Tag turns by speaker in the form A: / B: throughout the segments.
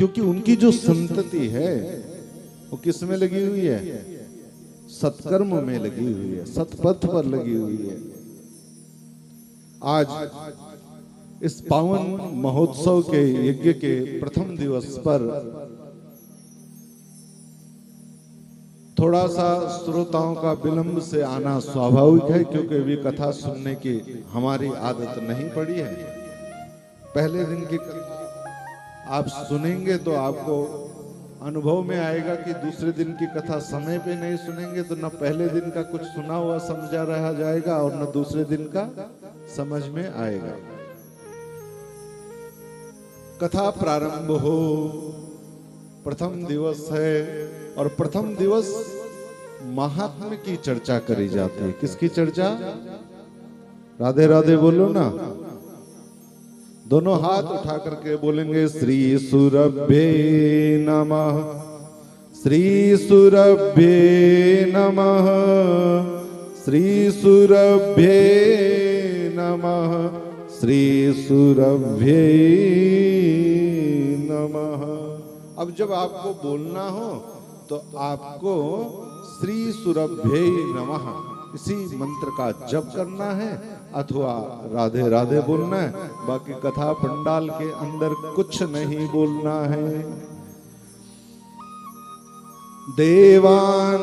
A: क्योंकि उनकी जो संतति है वो किस में लगी हुई है? सत्कर्म में लगी हुई है, सतपथ पर लगी हुई है। आज इस पावन महोत्सव के यज्ञ के प्रथम दिवस पर थोड़ा सा श्रोताओं का विलंब से आना स्वाभाविक है, क्योंकि वे कथा सुनने की हमारी आदत नहीं पड़ी है। पहले दिन की कथा आप सुनेंगे तो आपको अनुभव में आएगा कि दूसरे दिन की कथा समय पे नहीं सुनेंगे तो न पहले दिन का कुछ सुना हुआ समझा रहा जाएगा और न दूसरे दिन का समझ में आएगा। कथा प्रारंभ हो, प्रथम दिवस है और प्रथम दिवस महात्म्य की चर्चा करी जाती है। किसकी चर्चा? राधे राधे बोलो ना। दोनों हाथ उठा करके बोलेंगे श्री सुरभ्ये नमः, श्री सुरभ्ये नमः, श्री सुरभ्ये नमः, श्री सुरभ्ये नमः। अब जब आपको बोलना हो तो आपको श्री सुरभ्ये नमः इसी मंत्र का जप करना है अथवा राधे राधे बोलना है। बाकी कथा पंडाल के अंदर कुछ नहीं बोलना है। देवान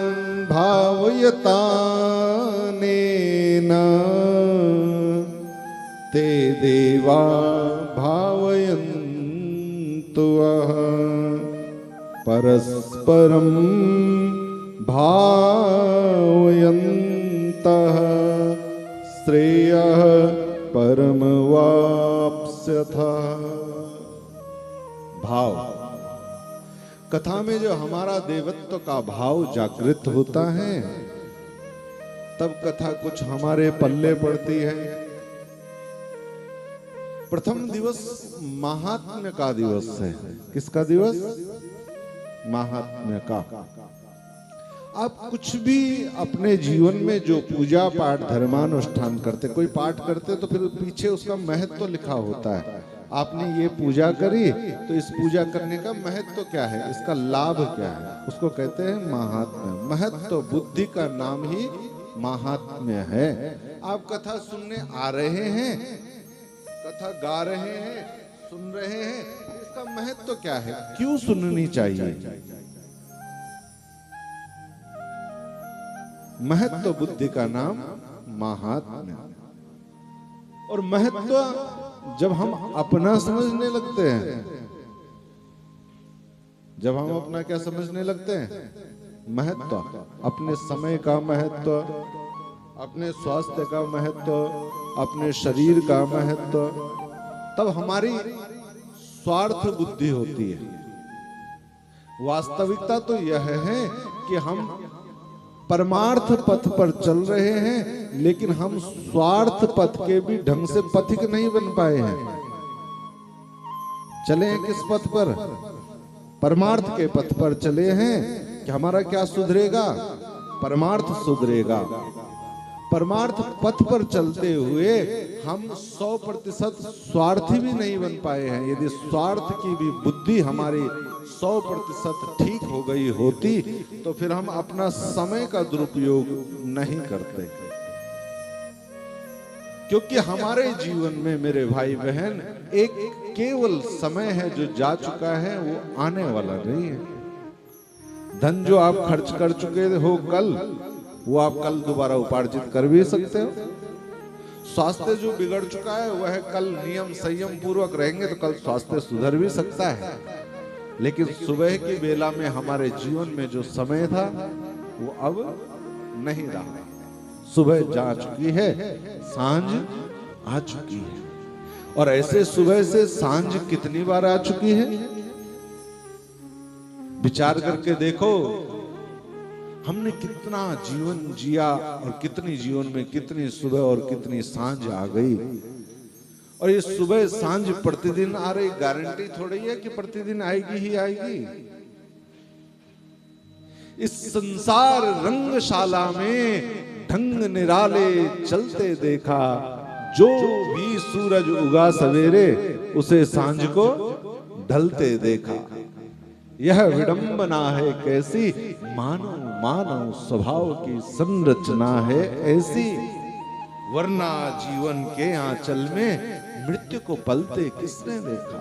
A: भावयतानेन ते देवा भावयन्तु परस्परं भावयन्तः श्रेयः परमवाप्स्यथ। भाव, कथा में जो हमारा देवत्व का भाव जागृत होता है तब कथा कुछ हमारे पल्ले पड़ती है। प्रथम दिवस महात्म्य का दिवस है। किसका दिवस? महात्म्य का। आप कुछ भी अपने जीवन में जो पूजा पाठ धर्मानुष्ठान करते, कोई पाठ करते तो फिर पीछे उसका महत्व लिखा होता है। आपने ये पूजा करी तो इस पूजा करने का महत्व क्या है, इसका लाभ क्या है, उसको कहते हैं महात्म्य। महत्व बुद्धि का नाम ही महात्म्य है। आप कथा सुनने आ रहे हैं, कथा गा रहे हैं, सुन रहे हैं, इसका महत्व क्या है, क्यों सुननी चाहिए? महत्व बुद्धि का नाम महात्म्य। और महत्व जब हम अपना समझने लगते हैं, जब हम अपना क्या समझने लगते हैं? महत्व, अपने समय का महत्व, अपने स्वास्थ्य का महत्व, अपने शरीर का महत्व, तब हमारी स्वार्थ बुद्धि होती है। वास्तविकता तो यह है कि हम परमार्थ पथ पर चल रहे हैं, लेकिन हम स्वार्थ पथ के भी ढंग से पथिक नहीं बन पाए हैं। चले हैं किस पथ पर? परमार्थ के पथ पर चले हैं कि हमारा क्या सुधरेगा? परमार्थ सुधरेगा। परमार्थ पथ पर चलते हुए हम 100% स्वार्थी भी नहीं बन पाए हैं। यदि स्वार्थ की भी बुद्धि हमारी 100% ठीक हो गई होती तो फिर हम अपना समय का दुरुपयोग नहीं करते। क्योंकि हमारे जीवन में मेरे भाई बहन एक केवल समय है जो जा चुका है, वो आने वाला नहीं है। धन जो आप खर्च कर चुके हो कल, वो आप कल दोबारा उपार्जित कर भी सकते हो। स्वास्थ्य जो बिगड़ चुका है वह कल नियम संयम पूर्वक रहेंगे तो कल स्वास्थ्य सुधर भी सकता है। लेकिन सुबह की बेला में हमारे जीवन में जो समय था वो अब नहीं रहा। सुबह जा चुकी है, सांझ आ चुकी है। और ऐसे सुबह से सांझ कितनी बार आ चुकी है? विचार करके देखो, हमने कितना जीवन जिया और कितनी जीवन में कितनी सुबह और कितनी सांझ आ गई। और ये सुबह सांझ प्रतिदिन आ रही, गारंटी थोड़ी है कि प्रतिदिन आएगी ही आएगी। इस संसार रंगशाला में ढंग निराले चलते देखा, जो भी सूरज उगा सवेरे उसे सांझ को ढलते देखा। यह विडंबना है कैसी, मानव मानव स्वभाव की संरचना है ऐसी। वरना जीवन के आंचल में मृत्यु को पलते किसने देखा।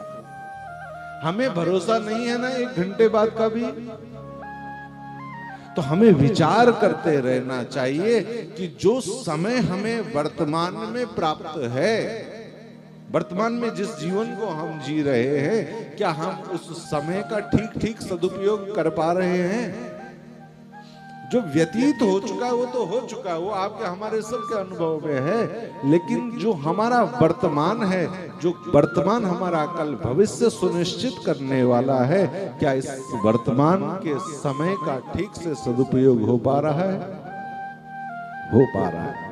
A: हमें भरोसा नहीं है ना 1 घंटे बाद का भी, तो हमें विचार करते रहना चाहिए कि जो समय हमें वर्तमान में प्राप्त है, वर्तमान में जिस जीवन को हम जी रहे हैं, क्या हम उस समय का ठीक ठीक सदुपयोग कर पा रहे हैं। जो व्यतीत हो चुका वो तो हो चुका, वो आपके हमारे सबके अनुभव में है, लेकिन जो हमारा वर्तमान है, जो वर्तमान हमारा कल भविष्य सुनिश्चित करने वाला है, क्या इस वर्तमान के समय का ठीक से सदुपयोग हो पा रहा है। हो पा रहा है।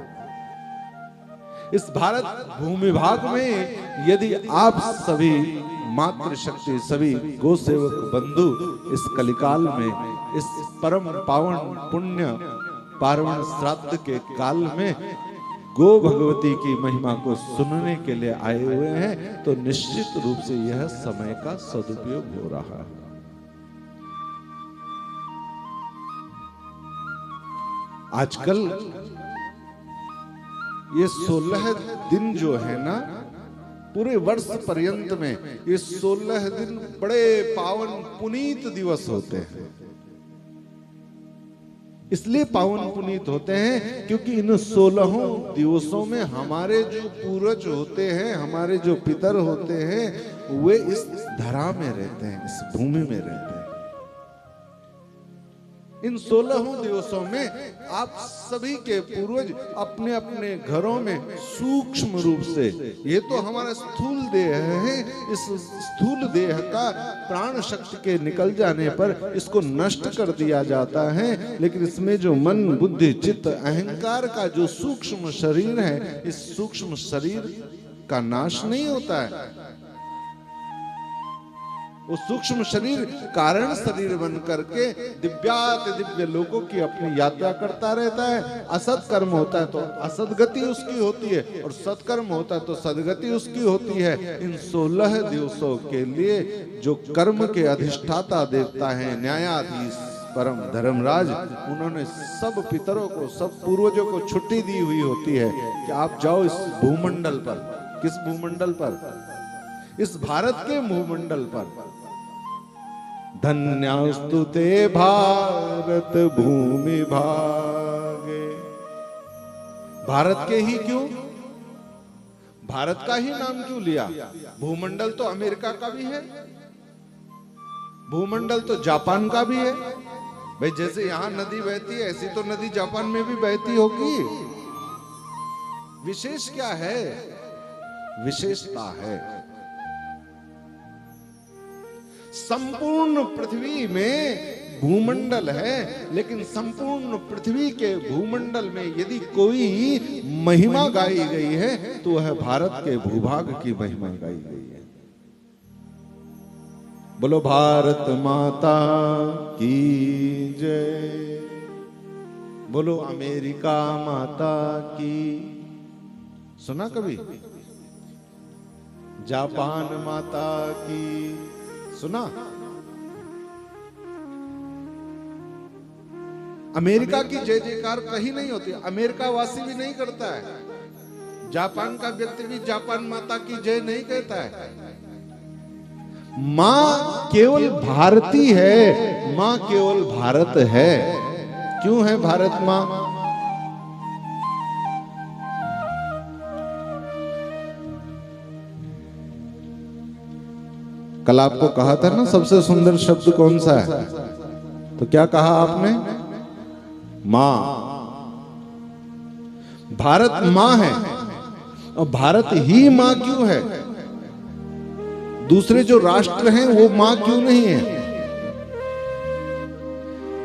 A: इस भारत भूमि भाग में यदि आप सभी मातृशक्ति, सभी गोसेवक बंधु इस कलिकाल में, इस परम पावन पुण्य पार्वण श्राद्ध के काल में गो भगवती की महिमा को सुनने के लिए आए हुए हैं, तो निश्चित रूप से यह समय का सदुपयोग हो रहा है। आजकल ये 16 दिन जो है ना, पूरे वर्ष पर्यंत में ये 16 दिन बड़े पावन पुनीत दिवस होते हैं। इसलिए पावन पुनीत होते हैं क्योंकि इन 16 दिवसों में हमारे जो पूर्वज होते हैं, हमारे जो पितर होते हैं, वे इस धरा में रहते हैं, इस भूमि में रहते हैं। इन 16 दिवसों में आप सभी के पूर्वज अपने अपने घरों में सूक्ष्म रूप से, ये तो हमारा स्थूल देह है, इस स्थूल देह का प्राण शक्ति के निकल जाने पर इसको नष्ट कर दिया जाता है, लेकिन इसमें जो मन बुद्धि चित्त अहंकार का जो सूक्ष्म शरीर है, इस सूक्ष्म शरीर का नाश नहीं होता है। वो सूक्ष्म शरीर कारण शरीर बन करके दिव्याति दिव्य लोगों की अपनी यात्रा करता रहता है। असत कर्म होता है तो असत गति उसकी होती है, और सत्कर्म होता है तो सदगति उसकी होती है। इन 16 दिवसों के लिए जो कर्म के अधिष्ठाता देवता हैं, न्यायाधीश परम धर्मराज, उन्होंने सब पितरों को, सब पूर्वजों को छुट्टी दी हुई होती है कि आप जाओ इस भूमंडल पर। किस भूमंडल पर? इस भारत के भूमंडल पर। धन्यास्तु ते भारत भूमि भागे। भारत के ही क्यों? भारत का ही नाम क्यों लिया? भूमंडल तो अमेरिका का भी है, भूमंडल तो जापान का भी है। भाई जैसे यहां नदी बहती है, ऐसी तो नदी जापान में भी बहती होगी। विशेष क्या है? विशेषता है संपूर्ण पृथ्वी में भूमंडल है, लेकिन संपूर्ण पृथ्वी के भूमंडल में यदि कोई महिमा गाई गई है तो वह भारत के भूभाग की महिमा गाई गई है। बोलो भारत माता की जय। बोलो अमेरिका माता की। सुना कभी? जापान माता की सुना? अमेरिका की जय जयकार कहीं नहीं होती, अमेरिका वासी भी नहीं करता है। जापान का व्यक्ति भी जापान माता की जय नहीं कहता है। मां केवल भारती है, मां केवल भारत है। क्यों है भारत मां? कल आपको कहा था ना सबसे सुंदर शब्द कौन सा है, तो क्या कहा आपने? मां। भारत मां है, और भारत ही मां क्यों है? दूसरे जो राष्ट्र हैं वो मां क्यों नहीं है?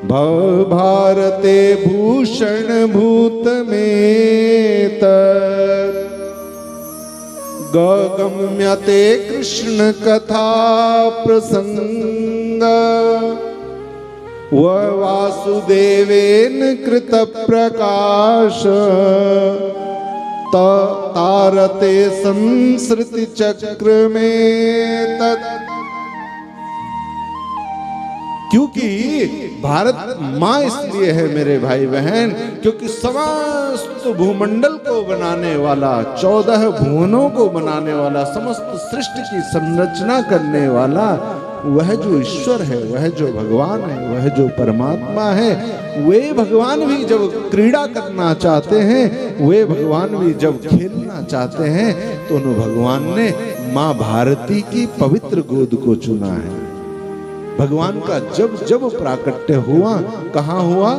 A: भव भारते भूषण भूत में तत् गगम्यते कृष्ण कथा प्रसंग व वासुदेवेन कृत प्रकाश तारते संसृति चक्र में तत्। क्योंकि भारत माँ इसलिए है मेरे भाई बहन, क्योंकि समस्त भूमंडल को बनाने वाला, 14 भुवनों को बनाने वाला, समस्त सृष्टि की संरचना करने वाला वह जो ईश्वर है, वह जो भगवान है, वह जो परमात्मा है, वे भगवान भी जब क्रीड़ा करना चाहते हैं, वे भगवान भी जब खेलना चाहते हैं, तो उन भगवान ने माँ भारती की पवित्र गोद को चुना है। भगवान का जब जब प्राकट्य हुआ, कहां हुआ?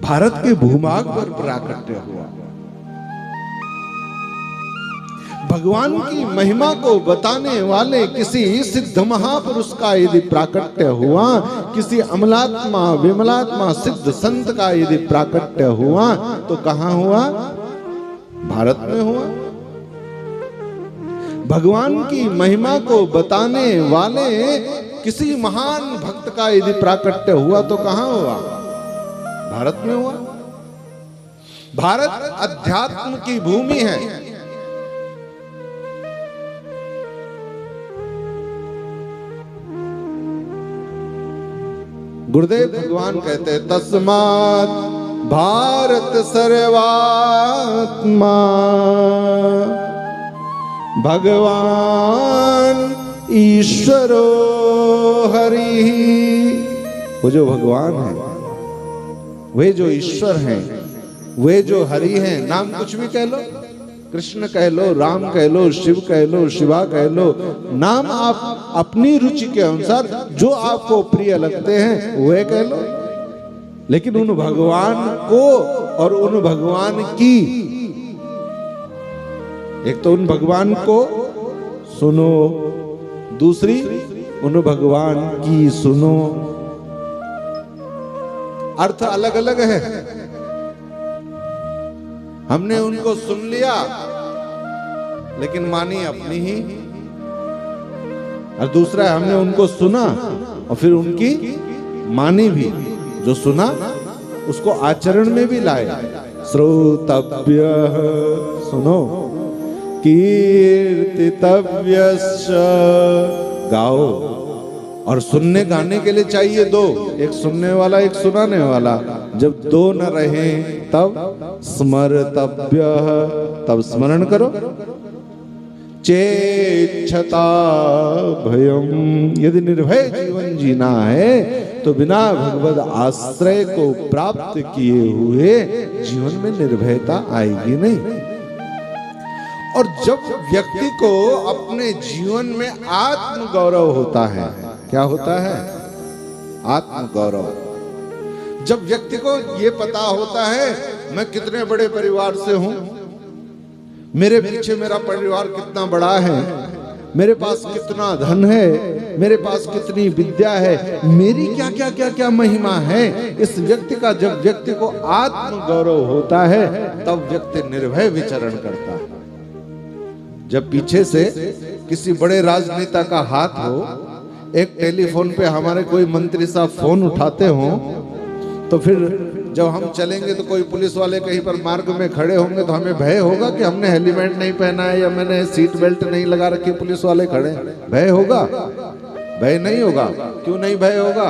A: भारत के भूभाग पर प्राकट्य हुआ। भगवान की महिमा को बताने वाले किसी सिद्ध महापुरुष का यदि प्राकट्य हुआ, किसी अमलात्मा विमलात्मा सिद्ध संत का यदि प्राकट्य हुआ, तो कहां हुआ? भारत में हुआ। भगवान की महिमा को बताने वाले किसी महान भक्त का यदि प्राकट्य हुआ, तो कहां हुआ? भारत में हुआ। भारत अध्यात्म की भूमि है। गुरुदेव भगवान कहते हैं, तस्मात् भारत सर्वात्मा भगवान ईश्वरो हरि। वो जो भगवान है, वे जो ईश्वर हैं, वे जो हरि हैं, नाम कुछ भी कह लो, कृष्ण कह लो, राम कह लो, शिव कह लो, शिवा कह लो, नाम आप अपनी रुचि के अनुसार जो आपको प्रिय लगते हैं वे कह लो, लेकिन उन भगवान को और उन भगवान की, एक तो उन भगवान को सुनो, दूसरी उन भगवान की सुनो। अर्थ अलग अलग है। हमने उनको सुन लिया लेकिन मानी अपनी ही, और दूसरा हमने उनको सुना और फिर उनकी मानी भी, जो सुना उसको आचरण में भी लाए। श्रोतव्य, सुनो, कीर्तितव्यश्च, गाओ। और सुनने गाने के लिए चाहिए दो, एक सुनने वाला एक सुनाने वाला। जब दो न रहे तब स्मर्तव्य, तब स्मरण करो। चेच्छता भयम, यदि निर्भय जीवन जीना है तो बिना भगवद आश्रय को प्राप्त किए हुए जीवन में निर्भयता आएगी नहीं। और जब व्यक्ति को अपने जीवन में आत्म गौरव होता है, क्या होता है? आत्म गौरव। जब व्यक्ति को यह पता होता है मैं कितने बड़े परिवार से हूं, मेरे पीछे मेरा परिवार कितना बड़ा है, मेरे पास कितना धन है, मेरे पास कितनी विद्या है, मेरी क्या क्या क्या क्या महिमा है, इस व्यक्ति का जब व्यक्ति को आत्म गौरव होता है तब व्यक्ति निर्भय विचरण करता है। जब पीछे से किसी बड़े राजनेता का हाथ हो, एक टेलीफोन पे हमारे कोई मंत्री साहब फोन उठाते हो, तो फिर जब हम चलेंगे तो कोई पुलिस वाले कहीं पर मार्ग में खड़े होंगे तो हमें भय होगा कि हमने हेलमेट नहीं पहना है या मैंने सीट बेल्ट नहीं लगा रखी, पुलिस वाले खड़े, भय होगा? भय नहीं होगा। क्यों नहीं भय होगा?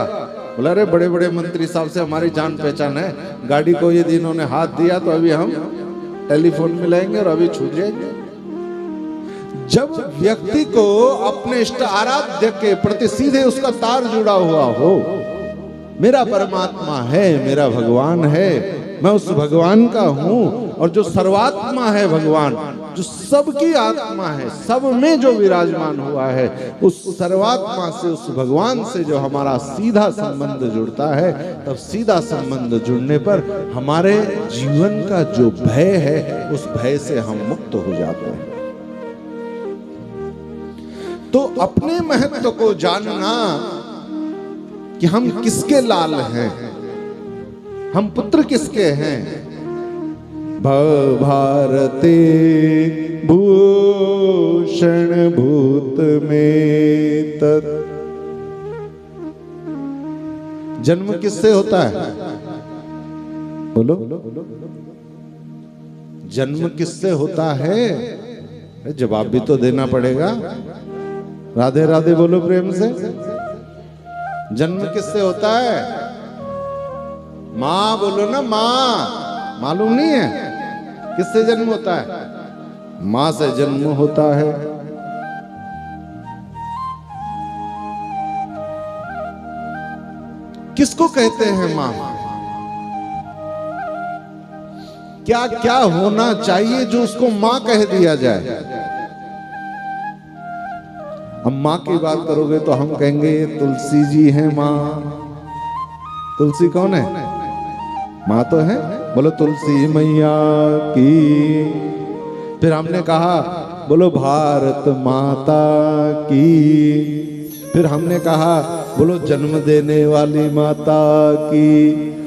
A: बोला अरे बड़े बड़े मंत्री साहब से हमारी जान पहचान है, गाड़ी को यदि इन्होंने हाथ दिया तो अभी हम टेलीफोन मिलाएंगे और अभी छूट जाएंगे। जब व्यक्ति को अपने इष्ट आराध्य के प्रति सीधे उसका तार जुड़ा हुआ हो, मेरा परमात्मा है, मेरा भगवान है, मैं उस भगवान का हूं, और जो सर्वात्मा है भगवान, जो सबकी आत्मा है, सब में जो विराजमान हुआ है, उस सर्वात्मा से, उस भगवान से जो हमारा सीधा संबंध जुड़ता है, तब सीधा संबंध जुड़ने पर हमारे जीवन का जो भय है उस भय से हम मुक्त हो जाते हैं। तो अपने महत्व को जानना कि हम किसके लाल हैं, हम पुत्र किसके हैं। भारते भूषण भूत में तत्, जन्म किससे होता है? बोलो, जन्म किससे होता है? जवाब भी तो देना पड़ेगा। राधे राधे बोलो प्रेम से। जन्म किससे होता है? माँ बोलो ना, माँ। मालूम नहीं है किससे जन्म होता है? माँ से जन्म होता है। किसको कहते हैं माँ? क्या क्या होना चाहिए जो उसको माँ कह दिया जाए? हम माँ की बात करोगे तो हम कहेंगे तुलसी जी हैं माँ। तुलसी कौन है? माँ तो है। बोलो तुलसी मैया की। फिर हमने कहा बोलो भारत माता की। फिर हमने कहा बोलो जन्म देने वाली माता की।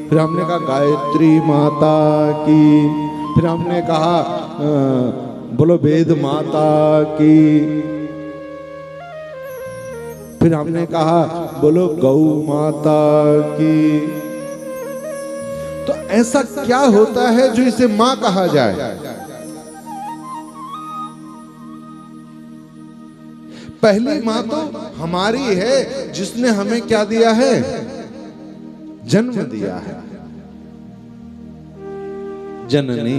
A: फिर हमने कहा गायत्री माता की। फिर हमने कहा बोलो वेद माता की। फिर हमने कहा बोलो गौ माता की। तो ऐसा क्या होता है जो इसे मां कहा जाए? पहली मां तो हमारी है जिसने हमें क्या दिया है? जन्म दिया है। जननी।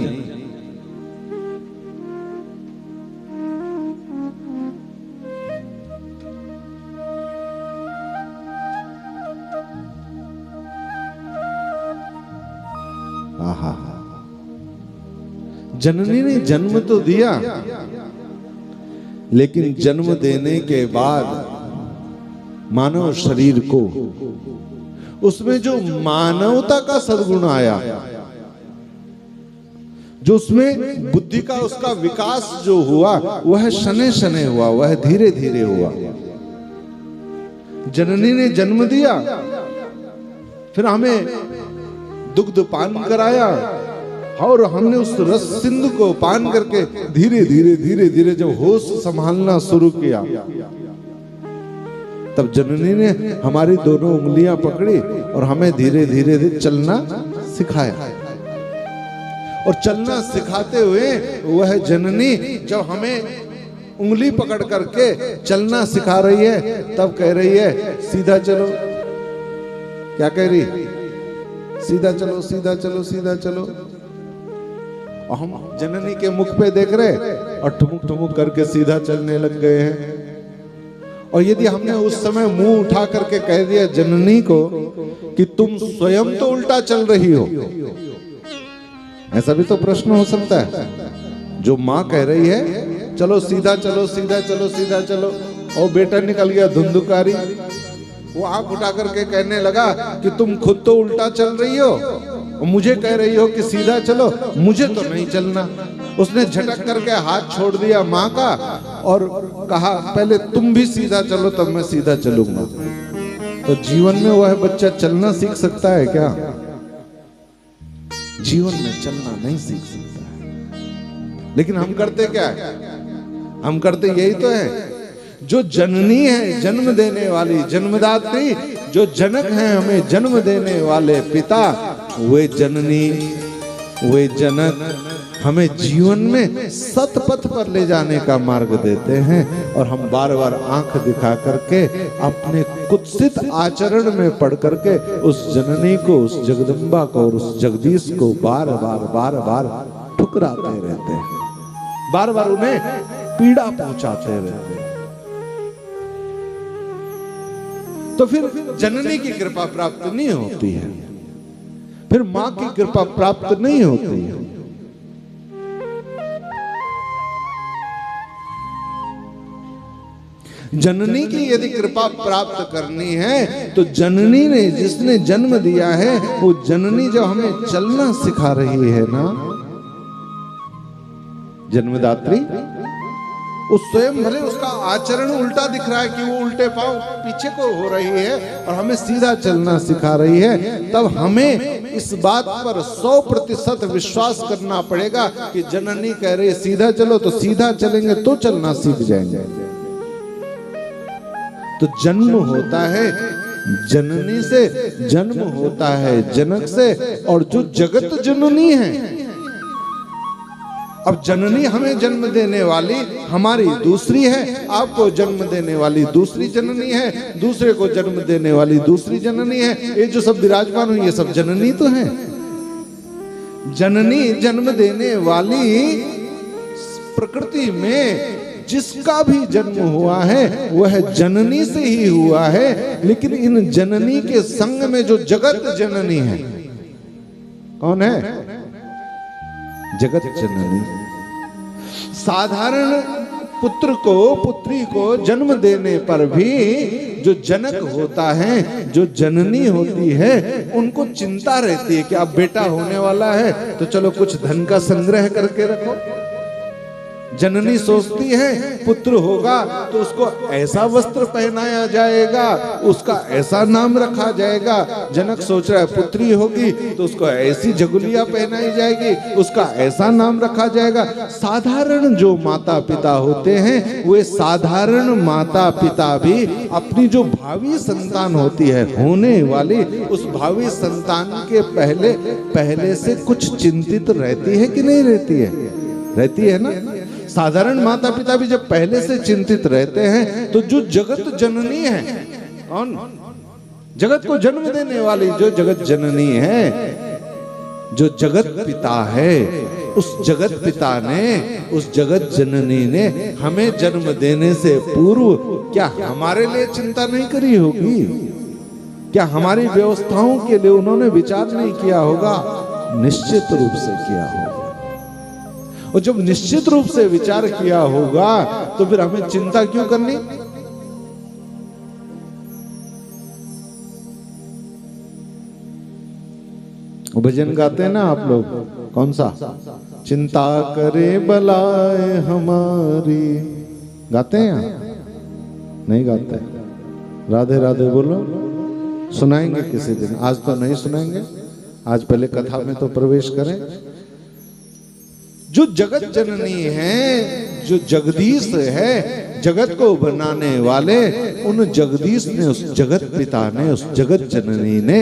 A: आहा, जननी ने जन्म तो दिया, लेकिन जन्म देने के बाद मानव शरीर को उसमें जो मानवता का सद्गुण आया, जो उसमें बुद्धि का उसका विकास जो हुआ, वह शनै शनै हुआ, वह धीरे धीरे हुआ। जननी ने जन्म दिया, फिर हमें दुग्ध पान कराया और हमने उस रस सिंधु को पान करके धीरे धीरे धीरे धीरे जब होश संभालना शुरू किया, तब जननी ने हमारी दोनों उंगलियां पकड़ी और हमें धीरे धीरे चलना सिखाया। और चलना सिखाते हुए वह जननी जब हमें उंगली पकड़ करके चलना सिखा रही है, तब कह रही है सीधा चलो। क्या कह रही? सीधा चलो, सीधा चलो, सीधा चलो। और हम जननी के मुख पे देख रहे और ठुमुक ठुमुक करके सीधा चलने लग गए हैं। और यदि हमने उस समय मुंह उठा करके कह दिया जननी को कि तुम स्वयं तो उल्टा चल रही हो, ऐसा भी तो प्रश्न हो सकता है। जो माँ कह रही है चलो सीधा चलो, सीधा चलो, सीधा चलो, और बेटा निकल गया धुंधुकारी, वो आंख उठा करके कहने लगा कि तुम खुद तो उल्टा चल रही हो और मुझे कह रही हो कि सीधा चलो, मुझे तो नहीं चलना। उसने झटक करके हाथ छोड़ दिया माँ का और कहा पहले तुम भी सीधा चलो तब मैं सीधा चलूंगा। तो जीवन में वह बच्चा चलना सीख सकता है क्या? जीवन में चलना नहीं सीख सकता है। लेकिन हम करते क्या है? हम करते यही तो है। जो जननी है, जन्म देने वाली, जन्मदात्री, जो जनक है हमें जन्म देने वाले पिता, वे जननी, वे जनक हमें जीवन में सतपथ पर ले जाने का मार्ग देते हैं। और हम बार बार आंख दिखा करके अपने कुत्सित आचरण में पड़ करके उस जननी को, उस जगदम्बा को और उस जगदीश को बार बार ठुकराते रहते हैं, बार बार उन्हें पीड़ा पहुंचाते रहते हैं। तो फिर जननी की कृपा प्राप्त नहीं होती है, फिर मां की कृपा प्राप्त नहीं होती है। जननी की यदि कृपा प्राप्त करनी है तो जननी ने, जिसने जन्म दिया है, वो जननी जो हमें चलना सिखा रही है ना, जन्मदात्री, उस स्वयं भले उसका आचरण उल्टा दिख रहा है कि वो उल्टे पांव पीछे को हो रही है और हमें सीधा चलना सिखा रही है, तब हमें इस बात पर 100% विश्वास करना पड़ेगा कि जननी कह रही है सीधा चलो, तो सीधा चलेंगे तो चलना सीख जाएंगे। तो जन्म होता है जननी से, जन्म होता है जनक से, और जो जगत जननी है अब जननी हमें जन्म देने वाली हमारी दूसरी है, आपको जन्म देने वाली दूसरी जननी है, दूसरे को जन्म देने वाली दूसरी जननी है। ये जो सब विराजमान हुई ये सब जननी तो है। जननी जन्म देने वाली प्रकृति में जिसका भी जन्म हुआ है वह जननी से ही हुआ है। लेकिन इन जननी के संग में जो जगत जननी है, कौन है? जगत जननी। साधारण पुत्र को पुत्री को जन्म देने पर भी जो जनक होता है, जो जननी होती है, उनको चिंता रहती है कि अब बेटा होने वाला है तो चलो कुछ धन का संग्रह करके रखो। जननी सोचती है पुत्र होगा तो उसको ऐसा वस्त्र पहनाया जाएगा, उसका ऐसा नाम रखा जाएगा। जनक सोच रहा है पुत्री होगी तो उसको ऐसी जगुलिया पहनाई जाएगी, उसका ऐसा नाम रखा जाएगा। साधारण जो माता पिता होते हैं वे साधारण माता पिता भी अपनी जो भावी संतान होती है, होने वाली उस भावी संतान के पहले से कुछ चिंतित रहती है कि नहीं रहती है? रहती है ना। साधारण माता पिता भी जब पहले से चिंतित रहते हैं तो जो जगत जननी है, कौन? जगत को जन्म देने वाली जो जगत जननी है, जो जगत पिता है, उस जगत पिता ने, उस जगत जननी ने हमें जन्म देने से पूर्व क्या हमारे लिए चिंता नहीं करी होगी? क्या हमारी व्यवस्थाओं के लिए उन्होंने विचार नहीं किया होगा? निश्चित रूप से किया होगा। और जब निश्चित रूप से विचार किया होगा तो फिर हमें चिंता क्यों करनी? भजन गाते हैं ना आप लोग, कौन सा? चिंता करे बलाए हमारी, गाते हैं? नहीं गाते? राधे राधे बोलो। सुनाएंगे किसी दिन, आज तो नहीं सुनाएंगे। आज पहले कथा में तो प्रवेश करें। जो जगत जननी है, जो जगदीश है, जगत को बनाने वाले, उन जगदीश ने, उस जगत पिता ने, उस जगत जननी ने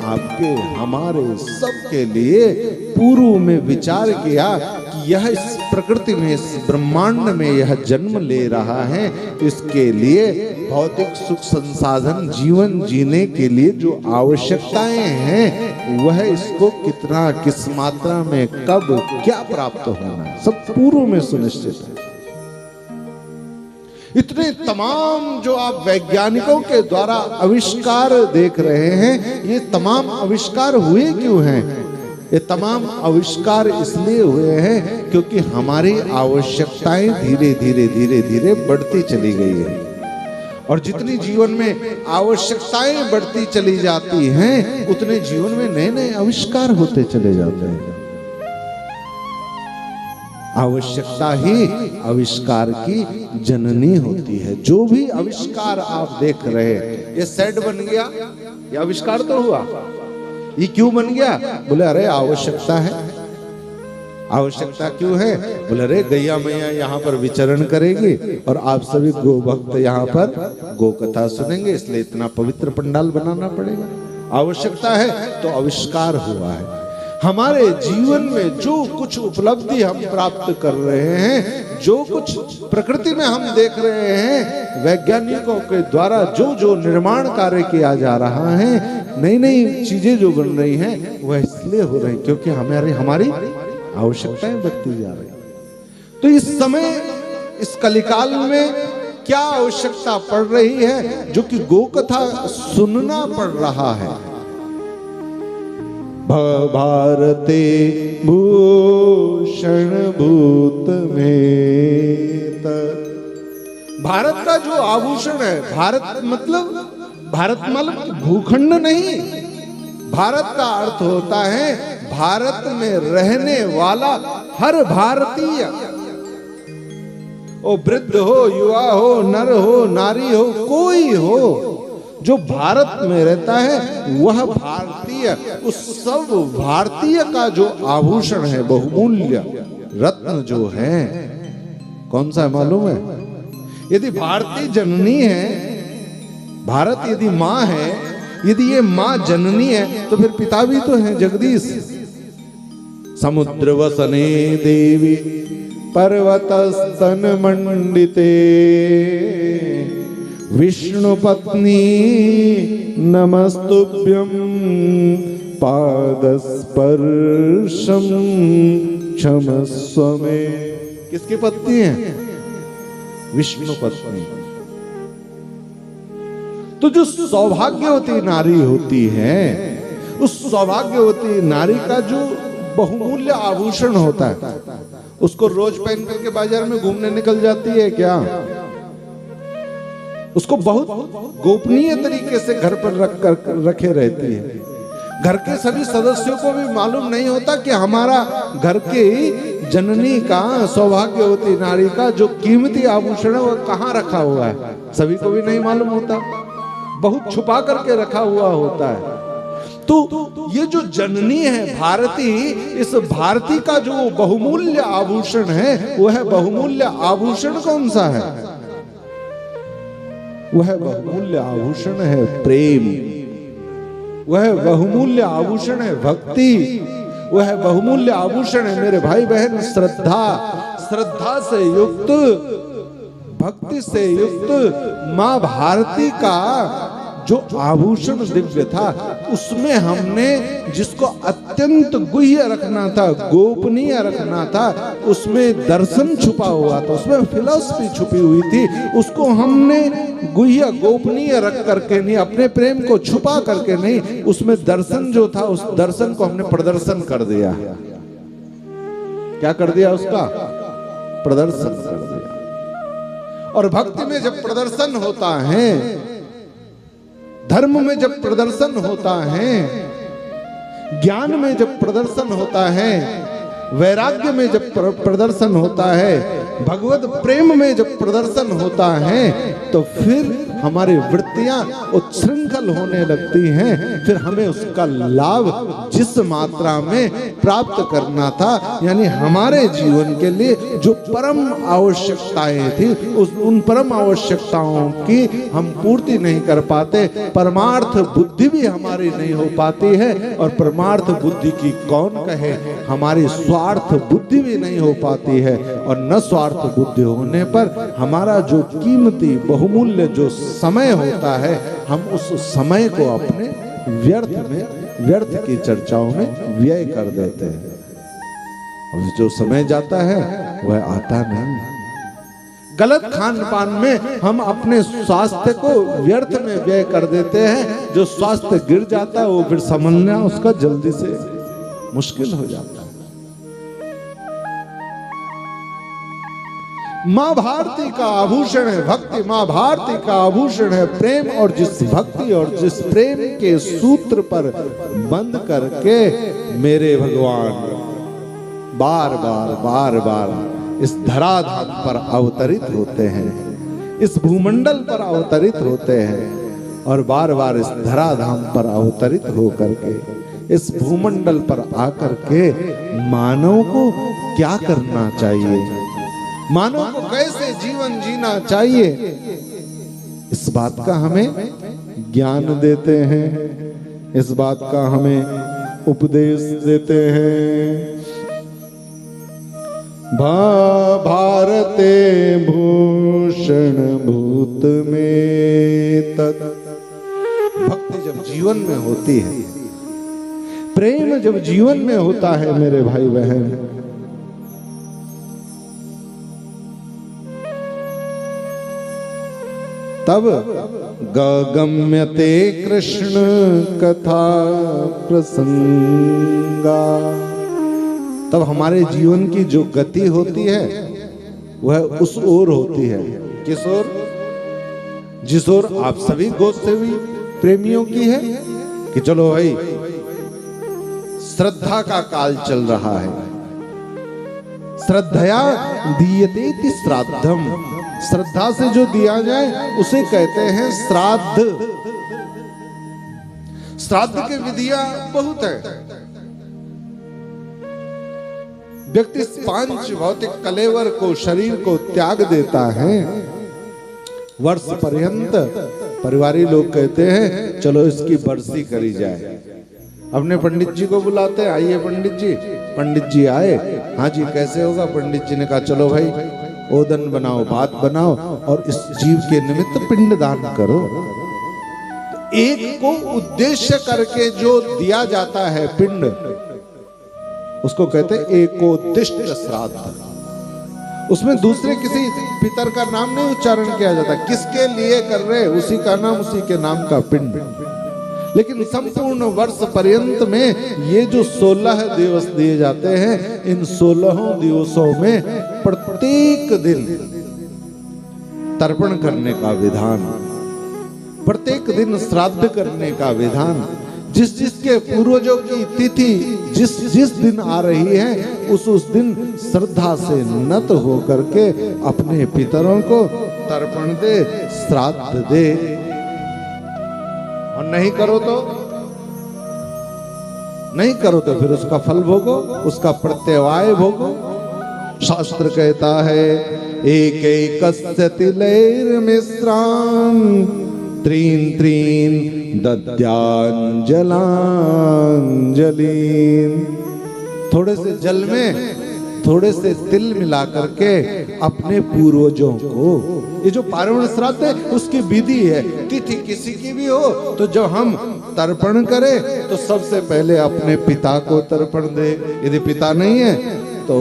A: आपके हमारे सबके लिए पूर्व में विचार किया कि यह इस प्रकृति में, इस ब्रह्मांड में यह जन्म ले रहा है, इसके लिए भौतिक सुख संसाधन जीवन जीने के लिए जो आवश्यकताएं हैं वह इसको कितना, किस मात्रा में, कब, क्या प्राप्त होना है, सब पूर्व में सुनिश्चित है। इतने तमाम जो आप वैज्ञानिकों के द्वारा आविष्कार देख रहे हैं, ये तमाम आविष्कार हुए क्यों हैं? ये तमाम आविष्कार इसलिए हुए हैं क्योंकि हमारी आवश्यकताएं धीरे धीरे धीरे धीरे बढ़ती चली गई है। और जितनी जीवन में आवश्यकताएं बढ़ती चली जाती हैं, उतने जीवन में नए नए आविष्कार होते चले जाते हैं। आवश्यकता ही आविष्कार की जननी होती है। जो भी आविष्कार आप देख रहे हैं, ये सेट बन गया, ये आविष्कार तो हुआ। ये क्यों बन गया? बोले अरे आवश्यकता है। आवश्यकता क्यों है? बोले अरे गैया मैया यहाँ पर विचरण करेगी और आप सभी गो भक्त यहाँ पर गो कथा सुनेंगे, इसलिए इतना पवित्र पंडाल बनाना पड़ेगा। आवश्यकता है तो आविष्कार हुआ है। हमारे जीवन में जो कुछ उपलब्धि हम प्राप्त कर रहे हैं, जो कुछ प्रकृति में हम देख रहे हैं, वैज्ञानिकों के द्वारा जो जो निर्माण कार्य किया जा रहा है, नई नई चीजें जो बन रही हैं, वह इसलिए हो रही क्योंकि हमारी आवश्यकताएं बढ़ती जा रही। तो इस समय, इस कलिकाल में क्या आवश्यकता पड़ रही है? जो कि गो कथा सुनना पड़ रहा है। भारते भूषण भूत में, भारत का जो आभूषण है, भारत मतलब भूखंड नहीं। भारत का अर्थ होता है भारत में रहने वाला हर भारतीय, वो वृद्ध हो, युवा हो, नर हो, नारी हो, कोई हो, जो भारत में रहता है वह भारतीय, उस सब भारतीय का जो आभूषण है, बहुमूल्य रत्न जो है, कौन सा है मालूम है? यदि भारतीय जननी है, भारत यदि माँ है, यदि ये माँ जननी है तो फिर पिता भी तो है जगदीश। समुद्रवसने देवी पर्वतस्तन मंडिते विष्णुपत्नी नमस्तुभ्यं पादस्पर्शम क्षमस्व मे। किसकी पत्नी है? विष्णु पत्नी। तो जो सौभाग्यवती नारी होती है, उस सौभाग्यवती नारी का जो बहुमूल्य आभूषण होता है, उसको रोज पहन करके बाजार में घूमने निकल जाती है क्या? उसको बहुत गोपनीय तरीके से घर पर रखे रहती है। घर के सभी सदस्यों को भी मालूम नहीं होता कि हमारा घर के जननी का, सौभाग्यवती नारी का जो कीमती आभूषण है वो कहाँ रखा हुआ है, सभी को भी नहीं मालूम होता, बहुत छुपा करके रखा हुआ होता है। तो ये जो जननी है भारती, इस भारती का जो बहुमूल्य आभूषण है, वह बहुमूल्य आभूषण कौन सा है? वह बहुमूल्य आभूषण है प्रेम, वह बहुमूल्य आभूषण है भक्ति, वह बहुमूल्य आभूषण है मेरे भाई बहन श्रद्धा। श्रद्धा से युक्त, भक्ति से युक्त मां भारती का जो आभूषण दिव्य था, उसमें हमने जिसको अत्यंत गुह्य रखना था, गोपनीय रखना था, उसमें दर्शन छुपा हुआ था, उसमें फिलॉसफी छुपी हुई थी, उसको हमने गुह्य गोपनीय रख करके नहीं, अपने प्रेम को छुपा करके नहीं, उसमें दर्शन जो था उस दर्शन को हमने प्रदर्शन कर दिया। क्या कर दिया? उसका प्रदर्शन कर दिया। और भक्ति में जब प्रदर्शन होता है, धर्म में जब प्रदर्शन होता है, ज्ञान में जब प्रदर्शन होता है, वैराग्य में जब प्रदर्शन होता है, भगवत प्रेम में जब प्रदर्शन होता है, तो फिर हमारी वृत्तियां उच्छृंखल होने लगती हैं। फिर हमें उसका लाभ जिस मात्रा में प्राप्त करना था, यानी हमारे जीवन के लिए जो परम आवश्यकताएं थी, उन परम आवश्यकताओं की हम पूर्ति नहीं कर पाते। परमार्थ बुद्धि भी हमारी नहीं हो पाती है, और परमार्थ बुद्धि की कौन कहे, हमारी स्वार्थ बुद्धि भी नहीं हो पाती है। और न स्वार्थ बुद्धि होने पर हमारा जो कीमती बहुमूल्य जो समय होता है, हम उस समय को अपने व्यर्थ की चर्चाओं में व्यय कर देते हैं। और जो समय जाता है वह आता नहीं। गलत खान पान में हम अपने स्वास्थ्य को व्यर्थ में व्यय कर देते हैं। जो स्वास्थ्य गिर जाता है वो फिर संभलना उसका जल्दी से मुश्किल हो जाता है। मां भारती का आभूषण है भक्ति, मां भारती का आभूषण है प्रेम। और जिस भक्ति और जिस प्रेम के सूत्र पर बंद करके मेरे भगवान बार बार इस धराधाम पर अवतरित होते हैं, इस भूमंडल पर अवतरित होते हैं, और बार बार इस धराधाम पर अवतरित होकर के इस भूमंडल पर आकर के मानव को क्या करना चाहिए, मानव को कैसे जीवन जीना चाहिए, इस बात का हमें ज्ञान देते हैं, इस बात का हमें उपदेश देते हैं। भारते भूषण भूत में तत्। भक्ति जब जीवन में होती है, प्रेम जब जीवन में होता है मेरे भाई बहन, तब गम्यते कृष्ण कथा प्रसंगा। तब हमारे जीवन की जो गति होती है वह उस ओर होती है। किस ओर? जिस ओर आप सभी गोसेवी प्रेमियों की है कि चलो भाई श्रद्धा का काल चल रहा है। श्रद्धया दीयते श्राद्धम। श्रद्धा से जो दिया जाए उसे कहते हैं श्राद्ध। श्राद्ध की विधियां बहुत है। व्यक्ति पांच भौतिक कलेवर को, शरीर को त्याग देता है। वर्ष पर्यंत परिवारी लोग कहते हैं चलो इसकी बरसी करी जाए। अपने पंडित जी को बुलाते हैं, आइए पंडित जी। पंडित जी आए, हाँ जी कैसे होगा? पंडित जी ने कहा चलो भाई ओदन बनाओ, भात बनाओ और इस जीव के निमित्त पिंड दान करो। तो एक को उद्देश्य करके जो दिया जाता है पिंड, उसको कहते हैं एकोद्दिष्ट श्राद्ध। उसमें दूसरे किसी पितर का नाम नहीं उच्चारण किया जाता, किसके लिए कर रहे उसी का नाम, उसी के नाम का पिंड। लेकिन संपूर्ण वर्ष पर्यंत में ये जो 16 दिवस दिए जाते हैं, इन 16 दिवसों में प्रत्येक दिन तर्पण करने का विधान, प्रत्येक दिन श्राद्ध करने का विधान, जिस जिसके पूर्वजों की तिथि जिस जिस दिन आ रही है उस दिन श्रद्धा से नत हो करके अपने पितरों को तर्पण दे, श्राद्ध दे। और नहीं करो तो फिर उसका फल भोगो, उसका प्रत्यवाय भोगो। शास्त्र कहता है एक एकस्य तिलैर्मिश्रान् त्रीन् त्रीन् दद्याञ्जलाञ्जलीन्। थोड़े से जल में थोड़े से तिल मिला करके अपने पूर्वजों को, ये जो पार्वण श्राद्ध है उसकी विधि है। तिथि किसी की भी हो तो जब हम तर्पण करें तो सबसे पहले अपने पिता को तर्पण दे। यदि पिता नहीं है तो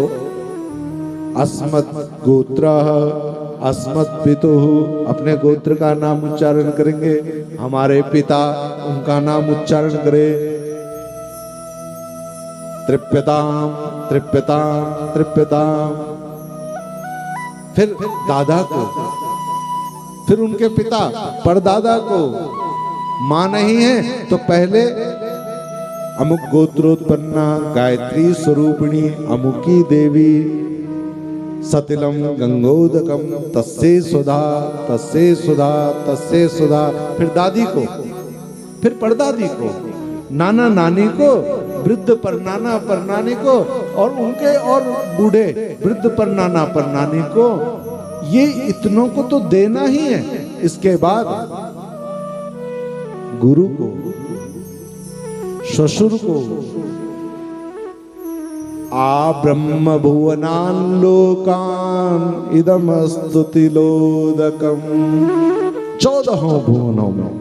A: अस्मत् गोत्र अस्मत् पितुः, अपने गोत्र का नाम उच्चारण करेंगे, हमारे पिता उनका नाम उच्चारण करें। तृप्यताम तृप्यताम तृप्यताम, फिर दादा को, फिर उनके पिता परदादा को। मां नहीं है तो पहले अमुक गोत्रोत्पन्ना गायत्री स्वरूपिणी अमुकी देवी सतिलम गंगोदकम तस्से सुधा तस्से सुधा तस्से सुधा। फिर दादी को, फिर परदादी को, नाना नानी को, वृद्ध परनाना परनानी को, और उनके और बूढ़े वृद्ध परनाना परनानी को। ये इतनों को तो देना ही है। इसके बाद गुरु को, ससुर को, आ ब्रह्म भुवनान् लोकान् इदमस्तु तिलोदकम्। 14 भुवनों में,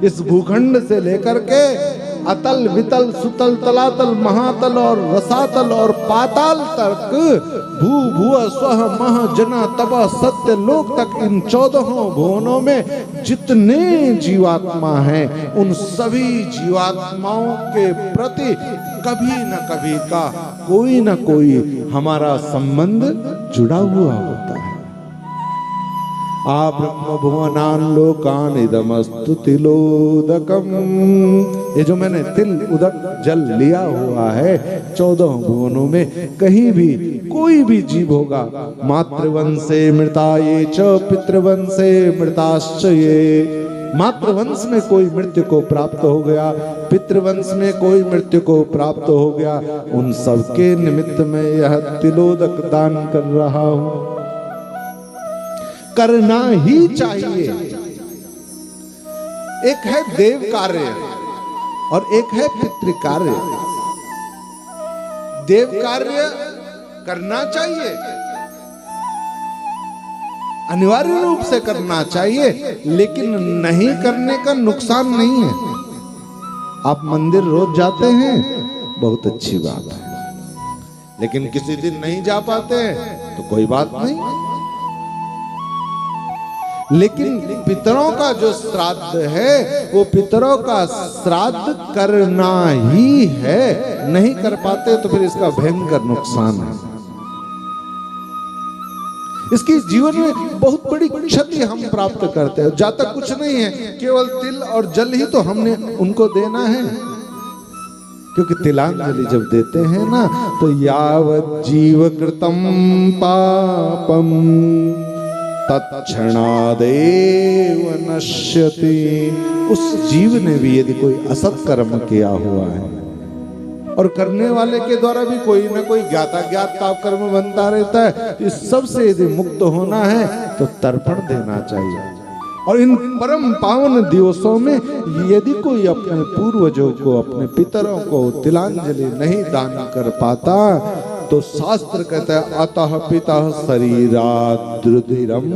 A: इस भूखंड से लेकर के अतल वितल सुतल तलातल महातल और रसातल और पाताल तक, भू भुव स्वह मह जना तब सत्य लोक तक, इन 14 भुवनों में जितने जीवात्मा हैं उन सभी जीवात्माओं के प्रति कभी न कभी का कोई न कोई हमारा संबंध जुड़ा हुआ होता है। आ ब्रह्म भुवनान् लोकान् इदमस्तु तिलोदकम्। ये जो मैंने तिल उदक जल लिया हुआ है 14 भुवनों में, कहीं भी कोई भी जीव होगा, मातृवंशे मृता ये च पितृवंशे मृताश्च ये। मातृवंश में कोई मृत्यु को प्राप्त हो गया, पितृवंश में कोई मृत्यु को प्राप्त हो गया, उन सबके निमित्त में यह तिलोदक दान कर रहा हूं। करना ही चाहिए। एक है देव कार्य और एक है पितृ कार्य। देव कार्य करना चाहिए, अनिवार्य रूप से करना चाहिए, लेकिन नहीं करने का नुकसान नहीं है। आप मंदिर रोज जाते हैं, बहुत अच्छी बात है, लेकिन किसी दिन नहीं जा पाते हैं तो कोई बात नहीं। लेकिन पितरों का जो श्राद्ध है वो पितरों का श्राद्ध करना ही है। नहीं कर पाते तो फिर इसका भयंकर नुकसान है। इसकी जीवन में बहुत बड़ी क्षति हम प्राप्त करते हैं। जाता कुछ नहीं है, केवल तिल और जल ही तो हमने उनको देना है। क्योंकि तिलांजलि जब देते हैं ना, तो यावत् जीव कृतम पापम तत्क्षणादेव नश्यति। उस जीव ने भी यदि कोई असत कर्म किया हुआ है, और करने वाले के द्वारा भी कोई ना कोई ज्ञाता ज्ञात पाप कर्म बनता रहता है, इस सब से यदि मुक्त होना है तो तर्पण देना चाहिए। और इन परम पावन दिवसों में यदि कोई अपने पूर्वजों को, अपने पितरों को तिलांजलि नहीं दान कर पाता तो शास्त्र कहता है अतः पितः शरीराद् रुधिरम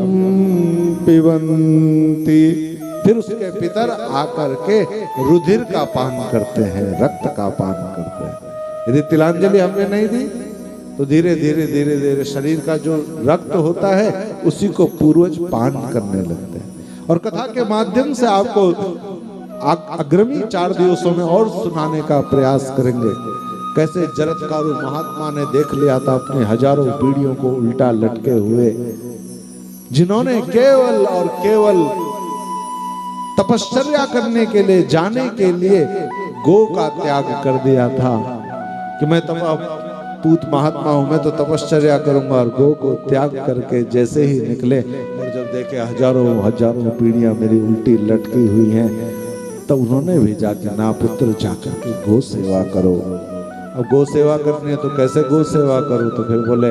A: पिबन्ति, फिर उसके पितर आकर के रुधिर का पान करते हैं, रक्त का पान करते हैं। यदि तिलांजलि हमने नहीं दी तो धीरे धीरे धीरे धीरे शरीर का जो रक्त होता है उसी को पूर्वज पान करने लगते हैं। और कथा के माध्यम से आपको अग्रमी 4 दिवसों में और सुनाने का प्रयास करेंगे। कैसे जरत्कारु महात्मा ने देख लिया था अपने हजारों पीढ़ियों को उल्टा लटके हुए, जिन्होंने केवल और केवल तपश्चर्या करने के लिए, जाने के लिए गो का त्याग कर दिया था कि मैं पूत महात्मा हूं, मैं तो तपश्चर्या करूंगा, और गो को त्याग करके जैसे ही निकले और जब देखे हजारों हजारों पीढ़ियां मेरी उल्टी लटकी हुई हैं, तो उन्होंने भी जाके ना पुत्र जाकर के गो सेवा करो। अब गो सेवा करनी है तो कैसे गो सेवा करो, तो फिर बोले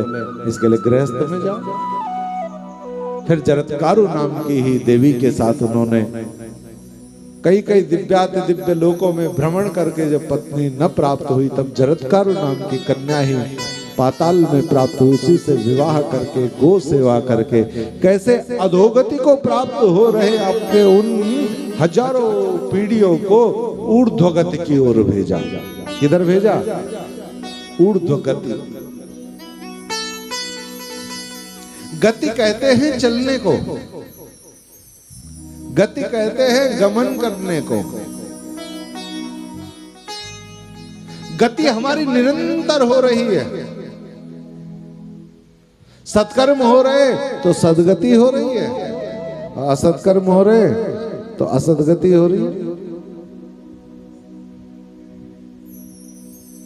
A: इसके लिए गृहस्थ में जाओ। फिर जरत्कारु नाम की ही देवी के साथ उन्होंने कई कई दिव्याति दिव्य लोकों में भ्रमण करके जब पत्नी न प्राप्त हुई तब जरत्कारु नाम की कन्या ही पाताल में प्राप्त हुई, उसी से विवाह करके गो सेवा करके कैसे अधोगति को प्राप्त हो रहे आपके उन हजारों पीढ़ियों को ऊर्ध्वगति की ओर भेजा। किधर भेजा? ऊर्ध्वगति। गति कहते हैं चलने को, गति कहते हैं गमन करने को। गति हमारी निरंतर हो रही है। सत्कर्म हो रहे तो सदगति हो रही है, असत्कर्म हो रहे तो असदगति हो रही है।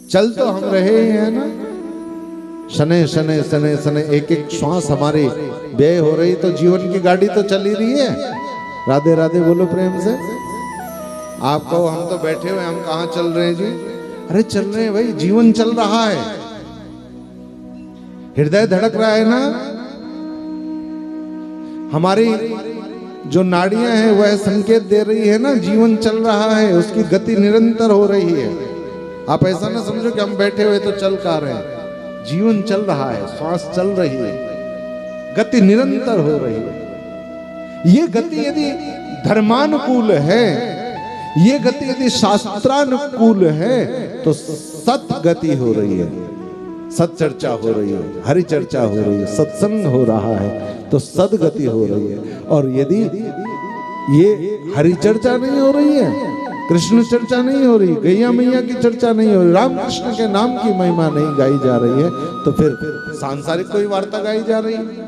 A: चल तो हम रहे ही हैं ना, शने शने शने शने एक एक श्वास हमारी व्यय हो रही, तो जीवन की गाड़ी तो चल ही रही है। राधे राधे बोलो प्रेम से। आप कहो हम तो बैठे हुए, हम कहाँ चल रहे हैं जी? अरे चल रहे हैं भाई, जीवन चल रहा है, हृदय धड़क रहा है ना, हमारी जो नाड़ियां हैं वह संकेत दे रही है ना, जीवन चल रहा है, उसकी गति निरंतर हो रही है। आप ऐसा ना समझो कि हम बैठे हुए तो चल का रहे हैं, जीवन चल रहा है, श्वास चल रही है, गति निरंतर हो रही है। ये गति यदि धर्मानुकूल है, ये गति यदि शास्त्रानुकूल है तो सत गति हो रही है, सत चर्चा हो रही है, हरि चर्चा हो रही है, सत्संग हो रहा है तो सदगति हो रही है। और यदि ये हरि चर्चा नहीं हो रही है, कृष्ण चर्चा नहीं हो रही, गैया मैया की चर्चा नहीं हो रही, राम कृष्ण के नाम की महिमा नहीं गाई जा रही है, तो फिर सांसारिक कोई वार्ता गाई जा रही है।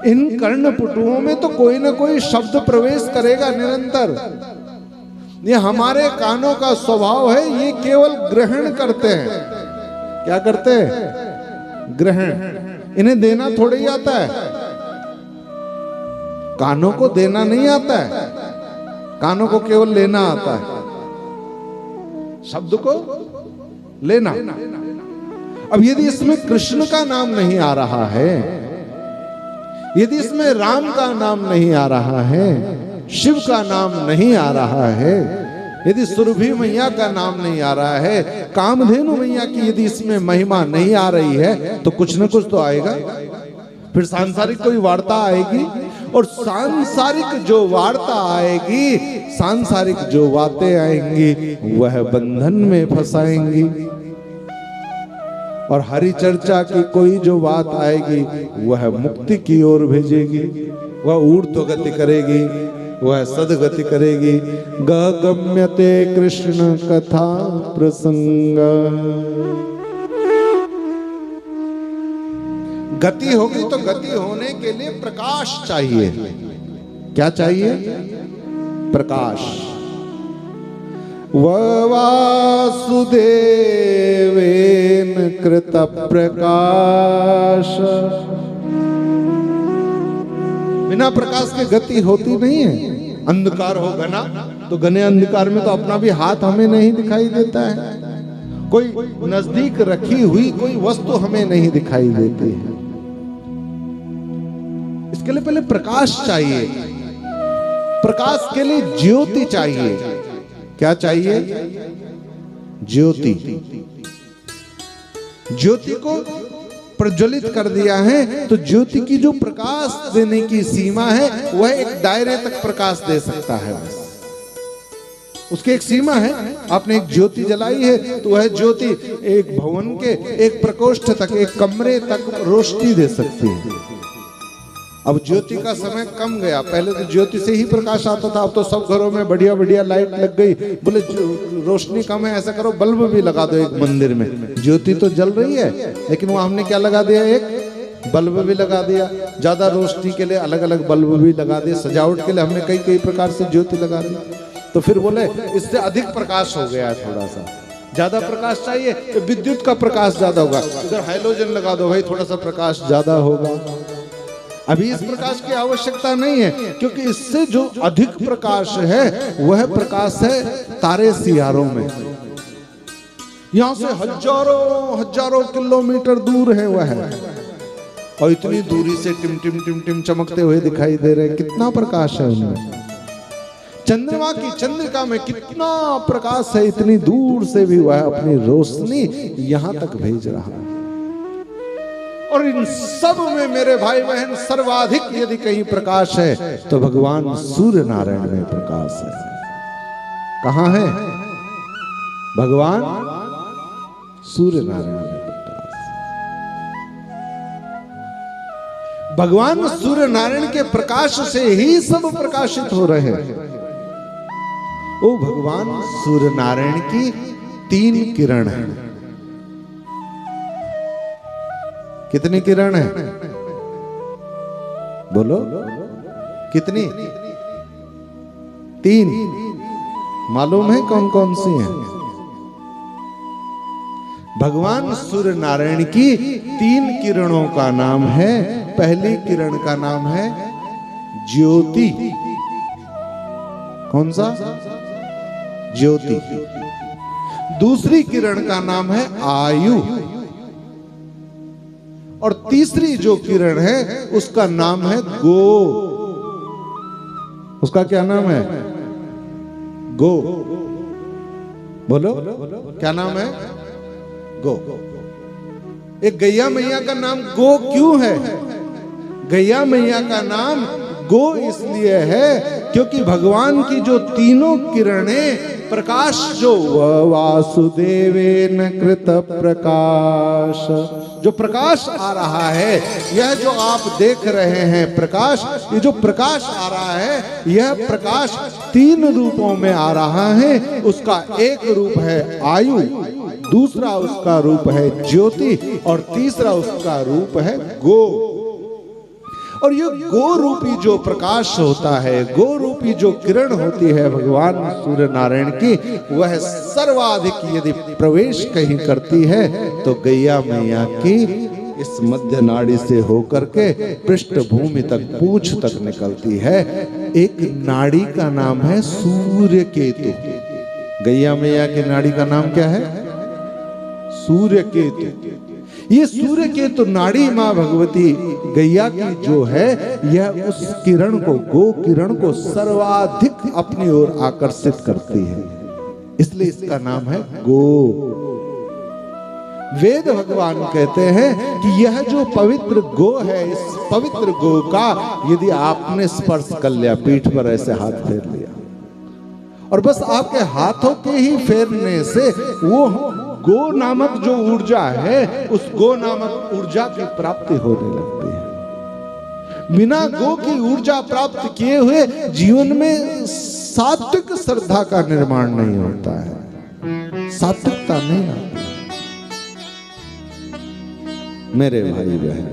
A: इन कर्णपुटुओं में तो कोई ना कोई शब्द प्रवेश करेगा निरंतर। ये हमारे कानों का स्वभाव है, ये केवल ग्रहण करते हैं। क्या करते हैं? ग्रहण। इन्हें देना थोड़ा ही आता है, कानों को देना नहीं आता है, कानों को केवल लेना आता है, शब्द को लेना। अब यदि इसमें कृष्ण का नाम नहीं आ रहा है, यदि इसमें राम का नाम नहीं आ रहा है, शिव का नाम नहीं आ रहा है, यदि सुरभि मैया का नाम नहीं आ रहा है, कामधेनु मैया की यदि इसमें महिमा नहीं आ रही है, तो कुछ न कुछ तो आएगा। फिर सांसारिक कोई वार्ता आएगी, और सांसारिक जो वार्ता आएगी, सांसारिक जो बातें आएंगी, वह बंधन में फंसाएंगी। और हरि चर्चा की कोई जो बात आएगी वह मुक्ति की ओर भेजेगी, वह ऊर्ध्व गति करेगी, वह सदगति करेगी। गम्यते कृष्ण कथा प्रसंग। गति होगी तो गति होने के लिए प्रकाश चाहिए। क्या चाहिए? प्रकाश। वासुदेवेन कृत प्रकाश। बिना प्रकाश के गति होती नहीं है। अंधकार हो घना तो घने अंधकार में तो अपना भी हाथ हमें नहीं दिखाई देता है, कोई नजदीक रखी हुई कोई वस्तु हमें नहीं दिखाई देती है। उसके लिए पहले प्रकाश चाहिए। प्रकाश के लिए ज्योति चाहिए। क्या चाहिए? ज्योति। ज्योति को प्रज्वलित कर दिया है तो ज्योति की जो प्रकाश देने की सीमा है वह एक दायरे तक प्रकाश दे सकता है। बस उसकी एक सीमा है। आपने एक ज्योति जलाई है तो वह ज्योति एक भवन के एक प्रकोष्ठ तक, एक कमरे तक रोशनी दे सकती है। अब ज्योति का समय कम गया। पहले तो ज्योति से ही प्रकाश आता था, अब तो सब घरों में बढ़िया बढ़िया लाइट लग गई। बोले रोशनी कम है, ऐसा करो बल्ब भी लगा दो एक मंदिर में। ज्योति तो जल रही है लेकिन वहां हमने क्या लगा दिया? एक बल्ब भी लगा दिया। ज्यादा रोशनी के लिए अलग अलग बल्ब भी लगा दिए। सजावट के लिए हमने कई कई प्रकार से ज्योति लगा दी। तो फिर बोले इससे अधिक प्रकाश हो गया है, थोड़ा सा ज्यादा प्रकाश चाहिए तो विद्युत का प्रकाश ज्यादा होगा, इधर हाइड्रोजन लगा दो भाई, थोड़ा सा प्रकाश ज्यादा होगा। अभी इस प्रकाश की आवश्यकता नहीं है क्योंकि इससे जो अधिक प्रकाश है वह प्रकाश है तारे सियारों में। यहां से हजारों हजारों किलोमीटर दूर है वह, और इतनी दूरी से टिम टिम टिम टिम चमकते हुए दिखाई दे रहे। कितना प्रकाश है उनमें। चंद्रमा की चंद्रिका में कितना प्रकाश है, इतनी दूर से भी वह अपनी रोशनी यहां तक भेज रहा है। और इन सब में मेरे भाई बहन सर्वाधिक यदि कहीं प्रकाश है तो भगवान सूर्य नारायण में प्रकाश है। कहां है? भगवान सूर्य नारायण में प्रकाश। भगवान सूर्य नारायण के प्रकाश से ही सब प्रकाशित हो रहे हैं। ओ भगवान सूर्य नारायण की 3 किरण है। कितनी किरण है? बोलो कितनी? 3। मालूम है कौन कौन सी हैं? भगवान सूर्य नारायण की 3 किरणों का नाम है। पहली किरण का नाम है ज्योति। कौन सा? ज्योति। दूसरी किरण का नाम है आयु, और तीसरी जो किरण है उसका नाम है गो। उसका क्या नाम है? गो। बोलो क्या नाम है? गो। एक गैया मैया का नाम गो क्यों है? गैया मैया का नाम गो इसलिए है क्योंकि भगवान की जो तीनों किरणें प्रकाश जो वासुदेवेन कृत प्रकाश, जो प्रकाश आ रहा है, यह जो आप देख रहे हैं प्रकाश, ये जो प्रकाश आ रहा है यह प्रकाश 3 रूपों में आ रहा है। उसका एक रूप है आयु, दूसरा उसका रूप है ज्योति, और तीसरा उसका रूप है गो। और ये गो रूपी जो प्रकाश होता है, गो रूपी जो किरण होती है भगवान सूर्य नारायण की, वह सर्वाधिक यदि प्रवेश कहीं करती है तो गैया मैया की इस मध्य नाड़ी से होकर के पृष्ठभूमि तक, पूंछ तक निकलती है। एक नाड़ी का नाम है सूर्य केतु। गैया मैया की नाड़ी का नाम क्या है? सूर्य केतु। ये सूर्य केतु नाड़ी मां भगवती गैया की जो है, यह उस किरण को, गो किरण को सर्वाधिक अपनी ओर आकर्षित करती है, इसलिए इसका नाम है गो। वेद भगवान कहते हैं कि यह जो पवित्र गो है, इस पवित्र गो का यदि आपने स्पर्श कर लिया, पीठ पर ऐसे हाथ फेर लिया, और बस आपके हाथों के ही फेरने से वो गो नामक जो ऊर्जा है, उस गो नामक ऊर्जा की प्राप्ति होने लगती है। बिना गो की ऊर्जा प्राप्त किए हुए जीवन में सात्विक श्रद्धा का निर्माण नहीं होता है, सात्विकता नहीं आती। मेरे भाई बहन,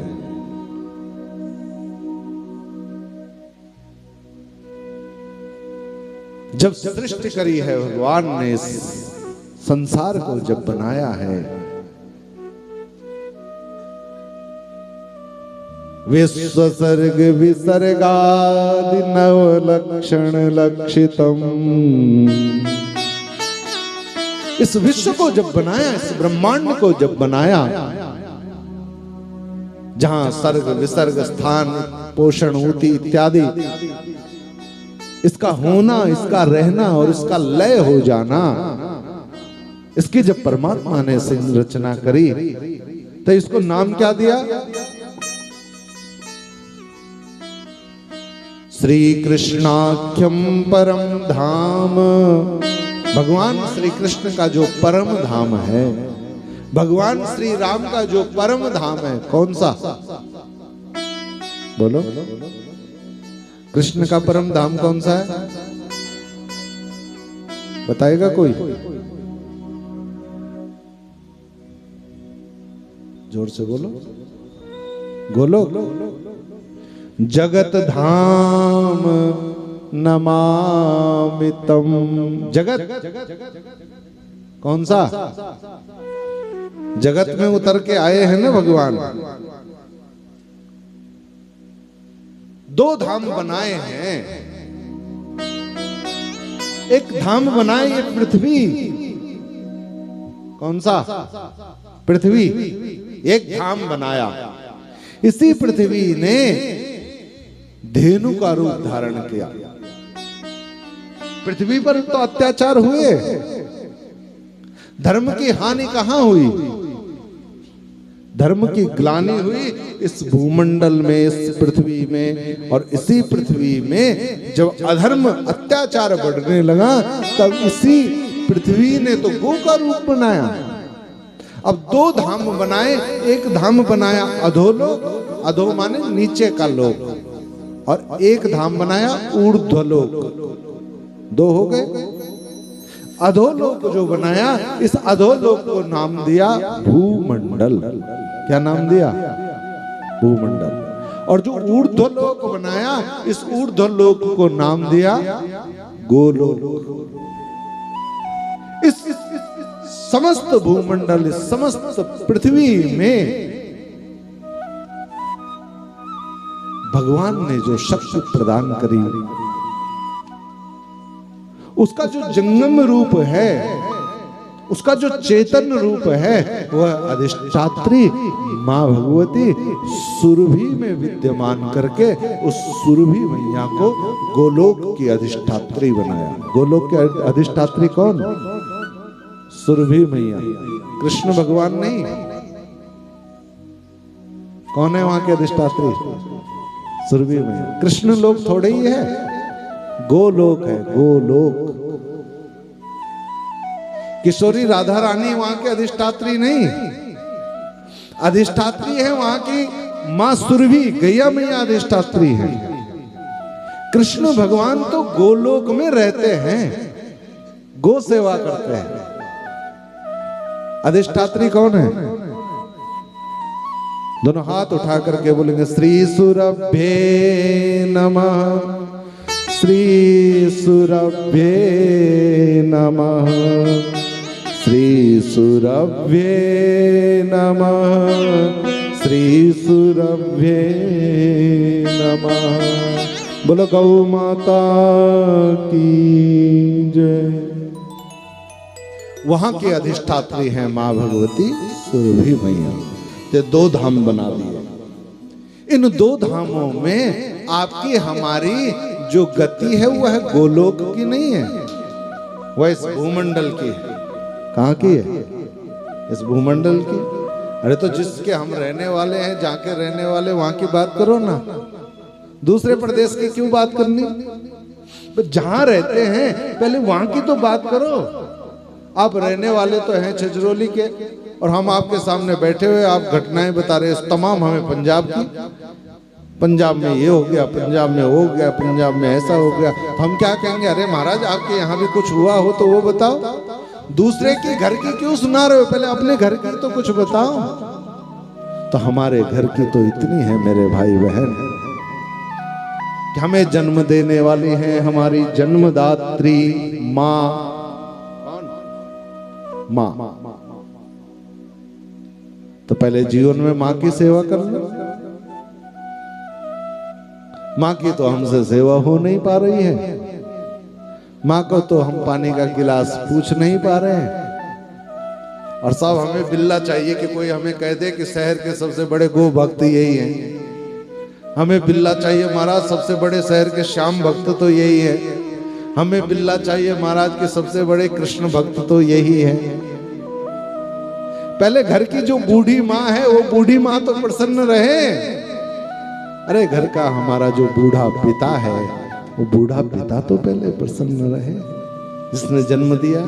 A: जब सृष्टि करी है भगवान ने, इस संसार को जब बनाया है, विश्व सर्ग विसर्गादि नव लक्षण लक्षितम, इस विश्व को जब बनाया, इस ब्रह्मांड को जब बनाया, जहां सर्ग विसर्ग स्थान पोषण ऊती इत्यादि, इसका होना, इसका रहना और इसका लय हो जाना, इसकी जब परमात्मा ने रचना करी तो इसको नाम क्या दिया? श्री कृष्णाख्यम परम धाम। भगवान श्री कृष्ण का जो परम धाम है, भगवान श्री राम का जो परम धाम है, कौन सा? बोलो, कृष्ण का परम धाम कौन सा है? बताएगा कोई? जोर से बोलो। गोलोक, जगत धाम नमामितम। जगत कौन सा? जगत में उतर के आए हैं ना भगवान। दो धाम बनाए हैं। एक धाम बनाए ये पृथ्वी। कौन सा? पृथ्वी। एक धाम बनाया। इसी पृथ्वी ने धेनु का रूप धारण किया। पृथ्वी पर तो अत्याचार हुए, धर्म की हानि कहां हुई? धर्म की ग्लानि हुई इस भूमंडल में, इस पृथ्वी में। और इसी पृथ्वी में जब अधर्म अत्याचार बढ़ने लगा, तब इसी पृथ्वी ने तो गो का रूप बनाया। अब दो धाम बनाए। एक धाम बनाया अधोलोक, अधो माने नीचे का लोक, और एक धाम बनाया ऊर्ध्वलोक। दो हो गए। अधोलोक जो बनाया, इस अधोलोक को नाम दिया भूमंडल। क्या नाम दिया? भूमंडल। और जो ऊर्ध्वलोक बनाया, इस ऊर्ध्वलोक को नाम दिया गोलोक। इस समस्त भूमंडल, इस समस्त पृथ्वी में भगवान ने जो शक्ति प्रदान करी, उसका जो जंगम रूप है, उसका जो चेतन रूप है, वह अधिष्ठात्री मां भगवती सुरभि में विद्यमान करके उस सुरभि मैया को गोलोक की अधिष्ठात्री बनाया। गोलोक के अधिष्ठात्री कौन? सुरभि मैया। कृष्ण भगवान नहीं। कौन है वहां के अधिष्ठात्री? सुरभि मैया। कृष्ण लोक थोड़े ही है, गोलोक है, गोलोक। किशोरी राधा रानी वहां के अधिष्ठात्री नहीं, अधिष्ठात्री है वहां की मां सुरभि, गैया मैया अधिष्ठात्री है। कृष्ण भगवान तो गोलोक में रहते हैं, गो सेवा करते हैं। अधिष्ठात्री कौन है? दोनों हाथ उठा करके बोलेंगे श्री सुरभ्ये नमः, श्री सुरभ्ये नमः, श्री सुरभ्ये नमः, श्री सुरभ्ये नमः। बोलो गौ माता की जय। वहां की अधिष्ठात्री हैं मां भगवती सुरभि मैया। ते दो धाम बना दिए। इन दो धामों में आपकी हमारी जो गति है वह गोलोक की नहीं है, वह इस भूमंडल की है। कहाँ की है? इस भूमंडल की। अरे तो जिसके हम रहने वाले हैं, जहाँ के रहने वाले, वहां की बात करो ना, दूसरे प्रदेश की क्यों बात करनी? तो जहां रहते हैं पहले वहां की तो बात करो। आप रहने वाले तो हैं छजरौली के, और हम आपके सामने बैठे हुए आप घटनाएं बता रहे हैं तमाम हमें पंजाब की। पंजाब में ये हो गया, पंजाब में वो हो गया, पंजाब में ऐसा हो गया। तो हम क्या कहेंगे? अरे महाराज आपके यहाँ भी कुछ हुआ हो तो वो बताओ। दूसरे के घर की क्यों सुना रहे हो? पहले अपने घर की तो कुछ बताओ। तो हमारे घर की तो इतनी है मेरे भाई बहन कि हमें जन्म देने वाली है हमारी जन्मदात्री माँ। माँ तो पहले जीवन में माँ की सेवा कर लो। माँ की तो हमसे सेवा हो नहीं पा रही है। माँ को तो हम पानी का गिलास पूछ नहीं पा रहे हैं। और सब हमें बिल्ला चाहिए कि कोई हमें कह दे कि शहर के सबसे बड़े गो भक्त यही हैं। हमें बिल्ला चाहिए महाराज, सबसे बड़े शहर के श्याम भक्त तो यही है। हमें बिल्ला चाहिए महाराज के सबसे बड़े कृष्ण भक्त तो यही है। पहले घर की जो बूढ़ी माँ है वो बूढ़ी माँ तो प्रसन्न रहे। अरे घर का हमारा जो बूढ़ा पिता है वो बूढ़ा पिता तो पहले प्रसन्न रहे, जिसने जन्म दिया।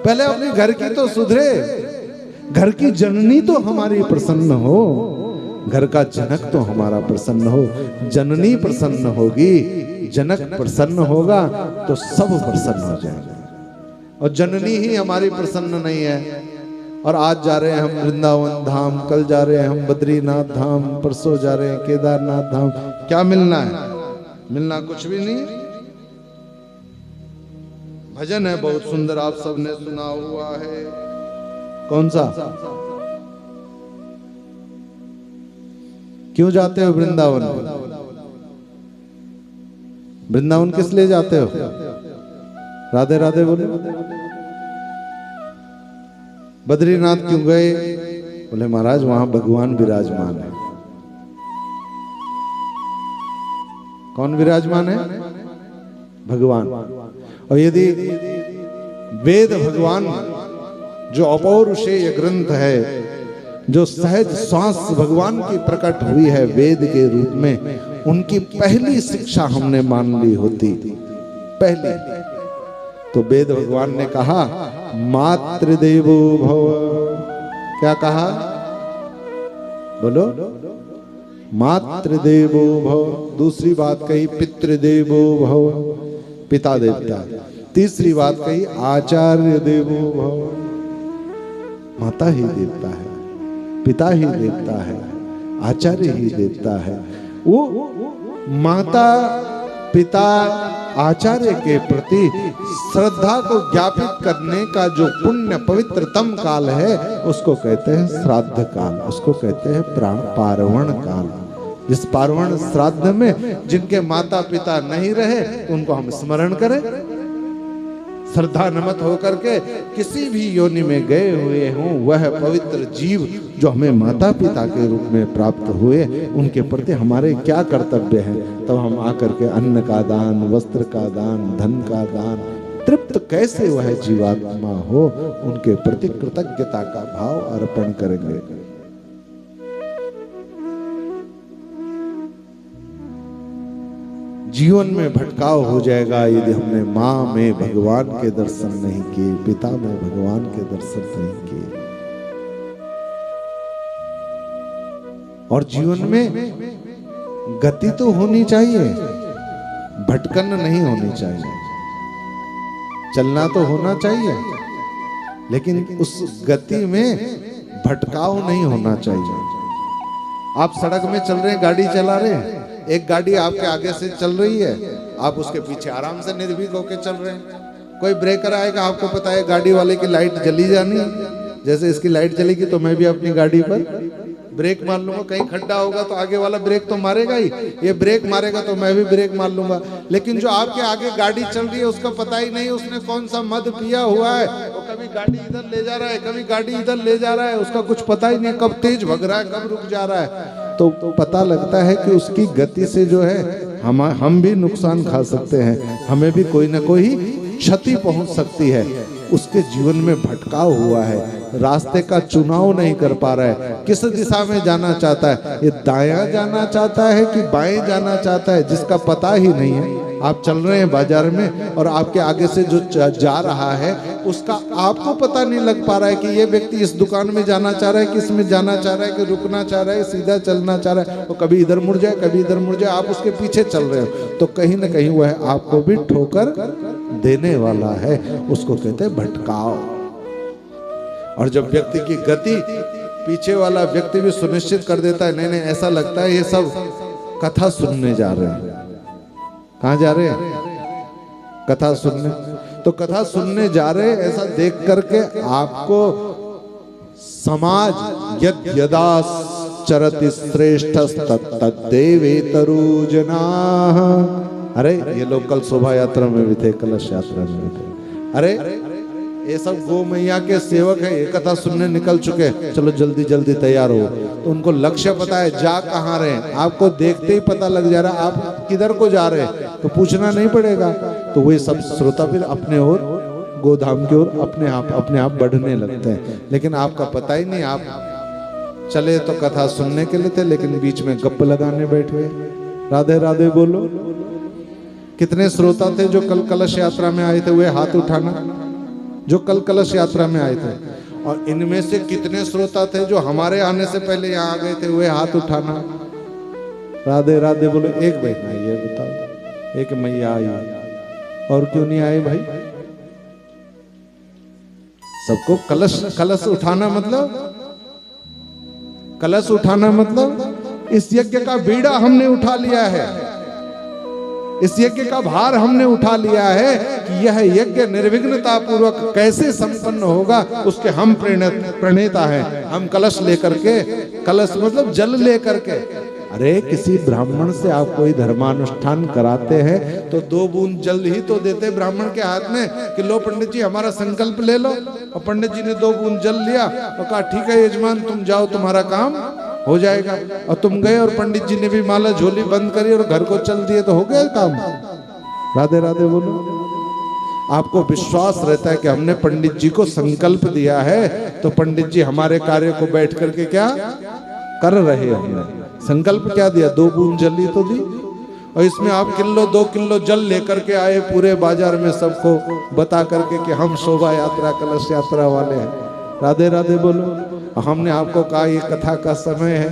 A: पहले अपने घर की तो सुधरे, घर की जननी तो हमारी प्रसन्न हो, घर का जनक तो हमारा प्रसन्न हो। जननी प्रसन्न होगी, जनक प्रसन्न होगा तो सब प्रसन्न हो जाएंगे। और जननी ही हमारी प्रसन्न नहीं है। और आज जा रहे हैं हम वृंदावन धाम, कल जा रहे हैं हम बद्रीनाथ धाम, परसों जा रहे हैं केदारनाथ धाम। क्या मिलना है? मिलना कुछ भी नहीं। भजन है बहुत सुंदर, आप सबने सुना हुआ है। कौन सा? क्यों जाते हो वृंदावन? वृंदावन किस लिए जाते हो? राधे राधे बोले। बद्रीनाथ क्यों गए? बोले महाराज वहां भगवान विराजमान है। कौन विराजमान है? भगवान। और यदि वेद भगवान जो अपौरुषेय ग्रंथ है, जो सहज श्वास भगवान की प्रकट हुई है वेद के रूप में, उनकी पहली शिक्षा हमने मान ली होती, पहली तो वेद भगवान ने कहा मातृदेवो भव। क्या कहा? बोलो। मातृदेवो भव। दूसरी बात कही पितृदेवो भव, पिता देवता। तीसरी बात कही आचार्य देवो भव, माता ही देवता है, पिता ही देवता है, आचार्य ही देवता है। वो माता पिता आचार्य के प्रति श्रद्धा को ज्ञापित करने का जो पुण्य पवित्रतम काल है उसको कहते हैं श्राद्ध काल, उसको कहते हैं पार्वण काल। जिस पार्वण श्राद्ध में जिनके माता पिता नहीं रहे उनको हम स्मरण करें, श्रद्धा नमत होकर के किसी भी योनि में गए हुए हों, वह पवित्र जीव जो हमें माता पिता के रूप में प्राप्त हुए, उनके प्रति हमारे क्या कर्तव्य है। तब हम आकर के अन्न का दान, वस्त्र का दान, धन का दान, तृप्त कैसे वह जीवात्मा हो, उनके प्रति कृतज्ञता का भाव अर्पण करेंगे। जीवन में भटकाव हो जाएगा यदि हमने माँ में भगवान के दर्शन नहीं किए, पिता में भगवान के दर्शन नहीं किए। और जीवन में गति तो होनी चाहिए, भटकन नहीं होनी चाहिए। चलना तो होना चाहिए, लेकिन उस गति में भटकाव नहीं होना चाहिए। आप सड़क में चल रहे हैं, गाड़ी चला रहे हैं, एक गाड़ी आपके आगे से चल रही है, आप उसके पीछे आराम से निर्भीक होकर चल रहे हैं। कोई ब्रेकर आएगा, आपको पता है गाड़ी वाले की लाइट जली जानी, जैसे इसकी लाइट जलेगी तो मैं भी अपनी गाड़ी पर ब्रेक मार लूंगा। कहीं खड्डा होगा तो आगे वाला ब्रेक तो मारेगा ही, ये ब्रेक मारेगा तो मैं भी ब्रेक मार लूंगा। लेकिन जो आपके आगे गाड़ी चल रही है उसका पता ही नहीं उसने कौन सा मद पिया हुआ है, वो कभी गाड़ी इधर ले जा रहा है, कभी गाड़ी इधर ले जा रहा है, उसका कुछ पता ही नहीं, कब तेज भग रहा है, कब रुक जा रहा है। तो पता लगता है कि उसकी गति से जो है हम भी नुकसान खा सकते हैं, हमें भी कोई ना कोई क्षति पहुंच सकती है। उसके जीवन में भटकाव हुआ है, रास्ते का चुनाव नहीं कर पा रहा है, किस दिशा में जाना चाहता है, ये दायां जाना चाहता है कि बाएं जाना चाहता है, जिसका पता ही नहीं है। आप चल रहे हैं बाजार में और आपके आगे से जो जा रहा है उसका आपको पता नहीं लग पा रहा है कि ये व्यक्ति इस दुकान में जाना चाह रहा है, किस में जाना चाह रहा है, कि रुकना चाह रहा है, सीधा चलना चाह रहा है, वो कभी इधर मुड़ जाए कभी इधर मुड़ जाए, आप उसके पीछे चल रहे हो, तो कहीं ना कहीं वह आपको भी ठोकर देने वाला है। उसको कहते हैं भटकाव। और जब व्यक्ति की गति पीछे वाला व्यक्ति भी सुनिश्चित कर देता है, नहीं नहीं ऐसा लगता है ये सब कथा सुनने जा रहे हैं। कहाँ जा रहे हैं? कथा सुनने। तो कथा सुनने जा रहे हैं ऐसा देख करके आपको समाज यद यदा चरति श्रेष्ठ तद्देवेतरो जनाः। अरे ये लोग कल शोभा यात्रा में भी थे, कलश यात्रा में भी थे। अरे ये सब गौ मैया के सेवक है, ये कथा सुनने निकल चुके हैं, चलो जल्दी जल्दी तैयार हो। तो उनको लक्ष्य पता है, जा कहाँ रहे हैं, आपको देखते ही पता लग जा रहा आप किधर को जा रहे हैं, तो पूछना नहीं पड़ेगा। तो वही सब श्रोता फिर अपने ओर, गोधाम की ओर अपने आप बढ़ने लगते हैं। लेकिन आपका पता ही नहीं, आप चले तो कथा सुनने के लिए थे, लेकिन बीच में गप्प लगाने बैठे। राधे राधे बोलो। कितने श्रोता थे जो कल कलश यात्रा में आए थे, वे हाथ उठाना, जो कल कलश यात्रा में आए थे। और इनमें से कितने श्रोता थे जो हमारे आने से पहले यहाँ आ गए थे, वे हाथ उठाना। राधे राधे बोलो। एक बहन आई है, बताओ, एक मैया आई, और क्यों नहीं आए भाई? सबको कलश उठाना मतलब, कलश उठाना मतलब इस यज्ञ का बीड़ा हमने उठा लिया है, इस यज्ञ का भार हमने उठा लिया है कि यह यज्ञ निर्विघ्नता पूर्वक कैसे संपन्न होगा, उसके हम प्रणेता हैं। हम कलश लेकर के, कलश मतलब जल लेकर के, अरे किसी ब्राह्मण से आप कोई धर्मानुष्ठान कराते हैं तो 2 बूंद जल ही तो देते ब्राह्मण के हाथ में कि लो पंडित जी हमारा संकल्प ले लो। और पंडित जी ने 2 बूंद जल लिया और कहा ठीक है यजमान तुम जाओ, तुम्हारा काम हो जाएगा। और तुम गए और पंडित जी ने भी माला झोली बंद करी और घर को चल दिए, तो हो गया काम। राधे राधे बोलो। आपको विश्वास रहता है कि हमने पंडित जी को संकल्प दिया है, तो पंडित जी हमारे कार्य को बैठ करके क्या कर रहे हैं। हमने संकल्प क्या दिया, 2 बूंद जल ही तो दी, और इसमें आप 2 किलो जल लेकर के आए, पूरे बाजार में सबको बता करके कि हम शोभा यात्रा कलश यात्रा वाले हैं। राधे राधे बोलो। हमने आपको कहा ये कथा का समय है,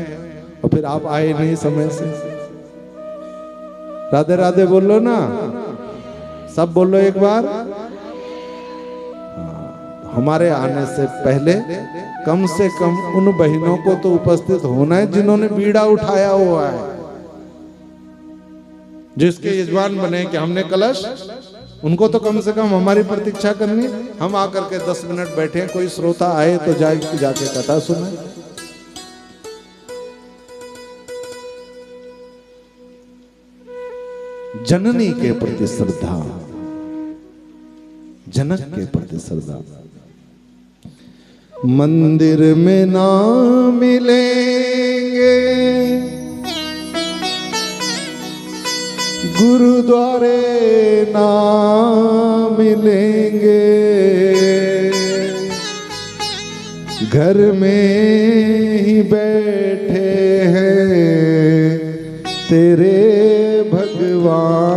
A: और फिर आप आए नहीं समय से। राधे राधे बोलो ना, सब बोलो एक बार। हमारे आने से पहले कम से कम उन बहनों को तो उपस्थित होना है जिन्होंने बीड़ा उठाया हुआ है, जिसके यजमान बने कि हमने कलश, उनको तो कम से कम हमारी प्रतीक्षा करनी। हम आकर के 10 मिनट बैठे, कोई श्रोता आए तो जाके कथा सुने। जननी के प्रति श्रद्धा, जनक के प्रति श्रद्धा। मंदिर में ना मिलेंगे, गुरुद्वारे ना मिलेंगे, घर में ही बैठे हैं तेरे भगवान।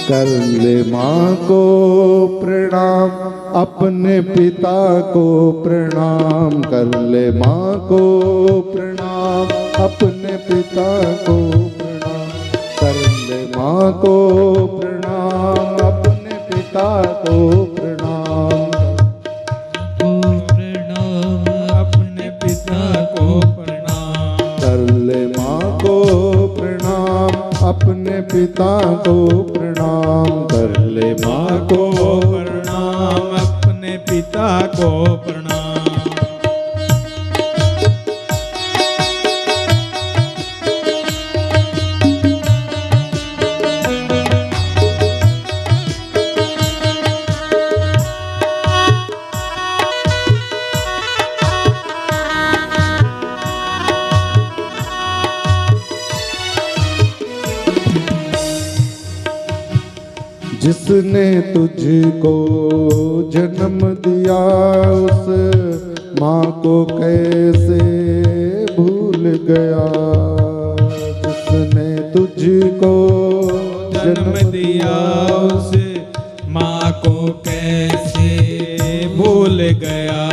A: कर ले माँ को प्रणाम, अपने पिता को प्रणाम। कर ले माँ को प्रणाम, अपने पिता को प्रणाम। कर ले माँ को प्रणाम, अपने पिता को प्रणाम।
B: प्रणाम अपने पिता को प्रणाम।
A: कर ले माँ को प्रणाम, अपने पिता को प्रणाम। कर ले माँ को
B: प्रणाम अपने पिता को प्रणाम।
A: जिसने तुझको जन्म दिया, उस माँ को कैसे भूल गया। जिसने तुझको
B: जन्म दिया, उस माँ को कैसे भूल गया।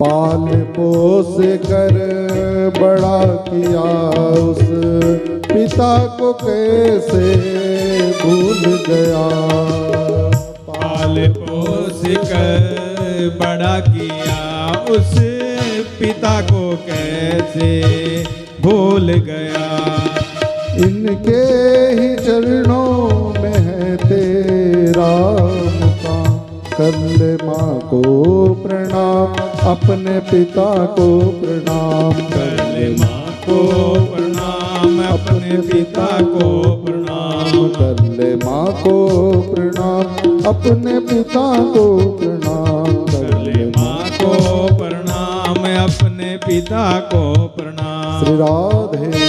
A: पाल पोस कर बड़ा किया, उस पिता को कैसे भूल गया।
B: पाल पोस कर बड़ा किया, उस पिता को कैसे भूल गया।
A: इनके ही चरणों में है तेरा मुकाम। कर ले माँ को प्रणाम, अपने पिता को प्रणाम।
B: कर ले माँ को प्रणाम, अपने पिता को प्रणाम।
A: कर ले माँ को प्रणाम, अपने पिता को प्रणाम
B: कर ले माँ को प्रणाम, अपने पिता को प्रणाम।
A: श्री राधे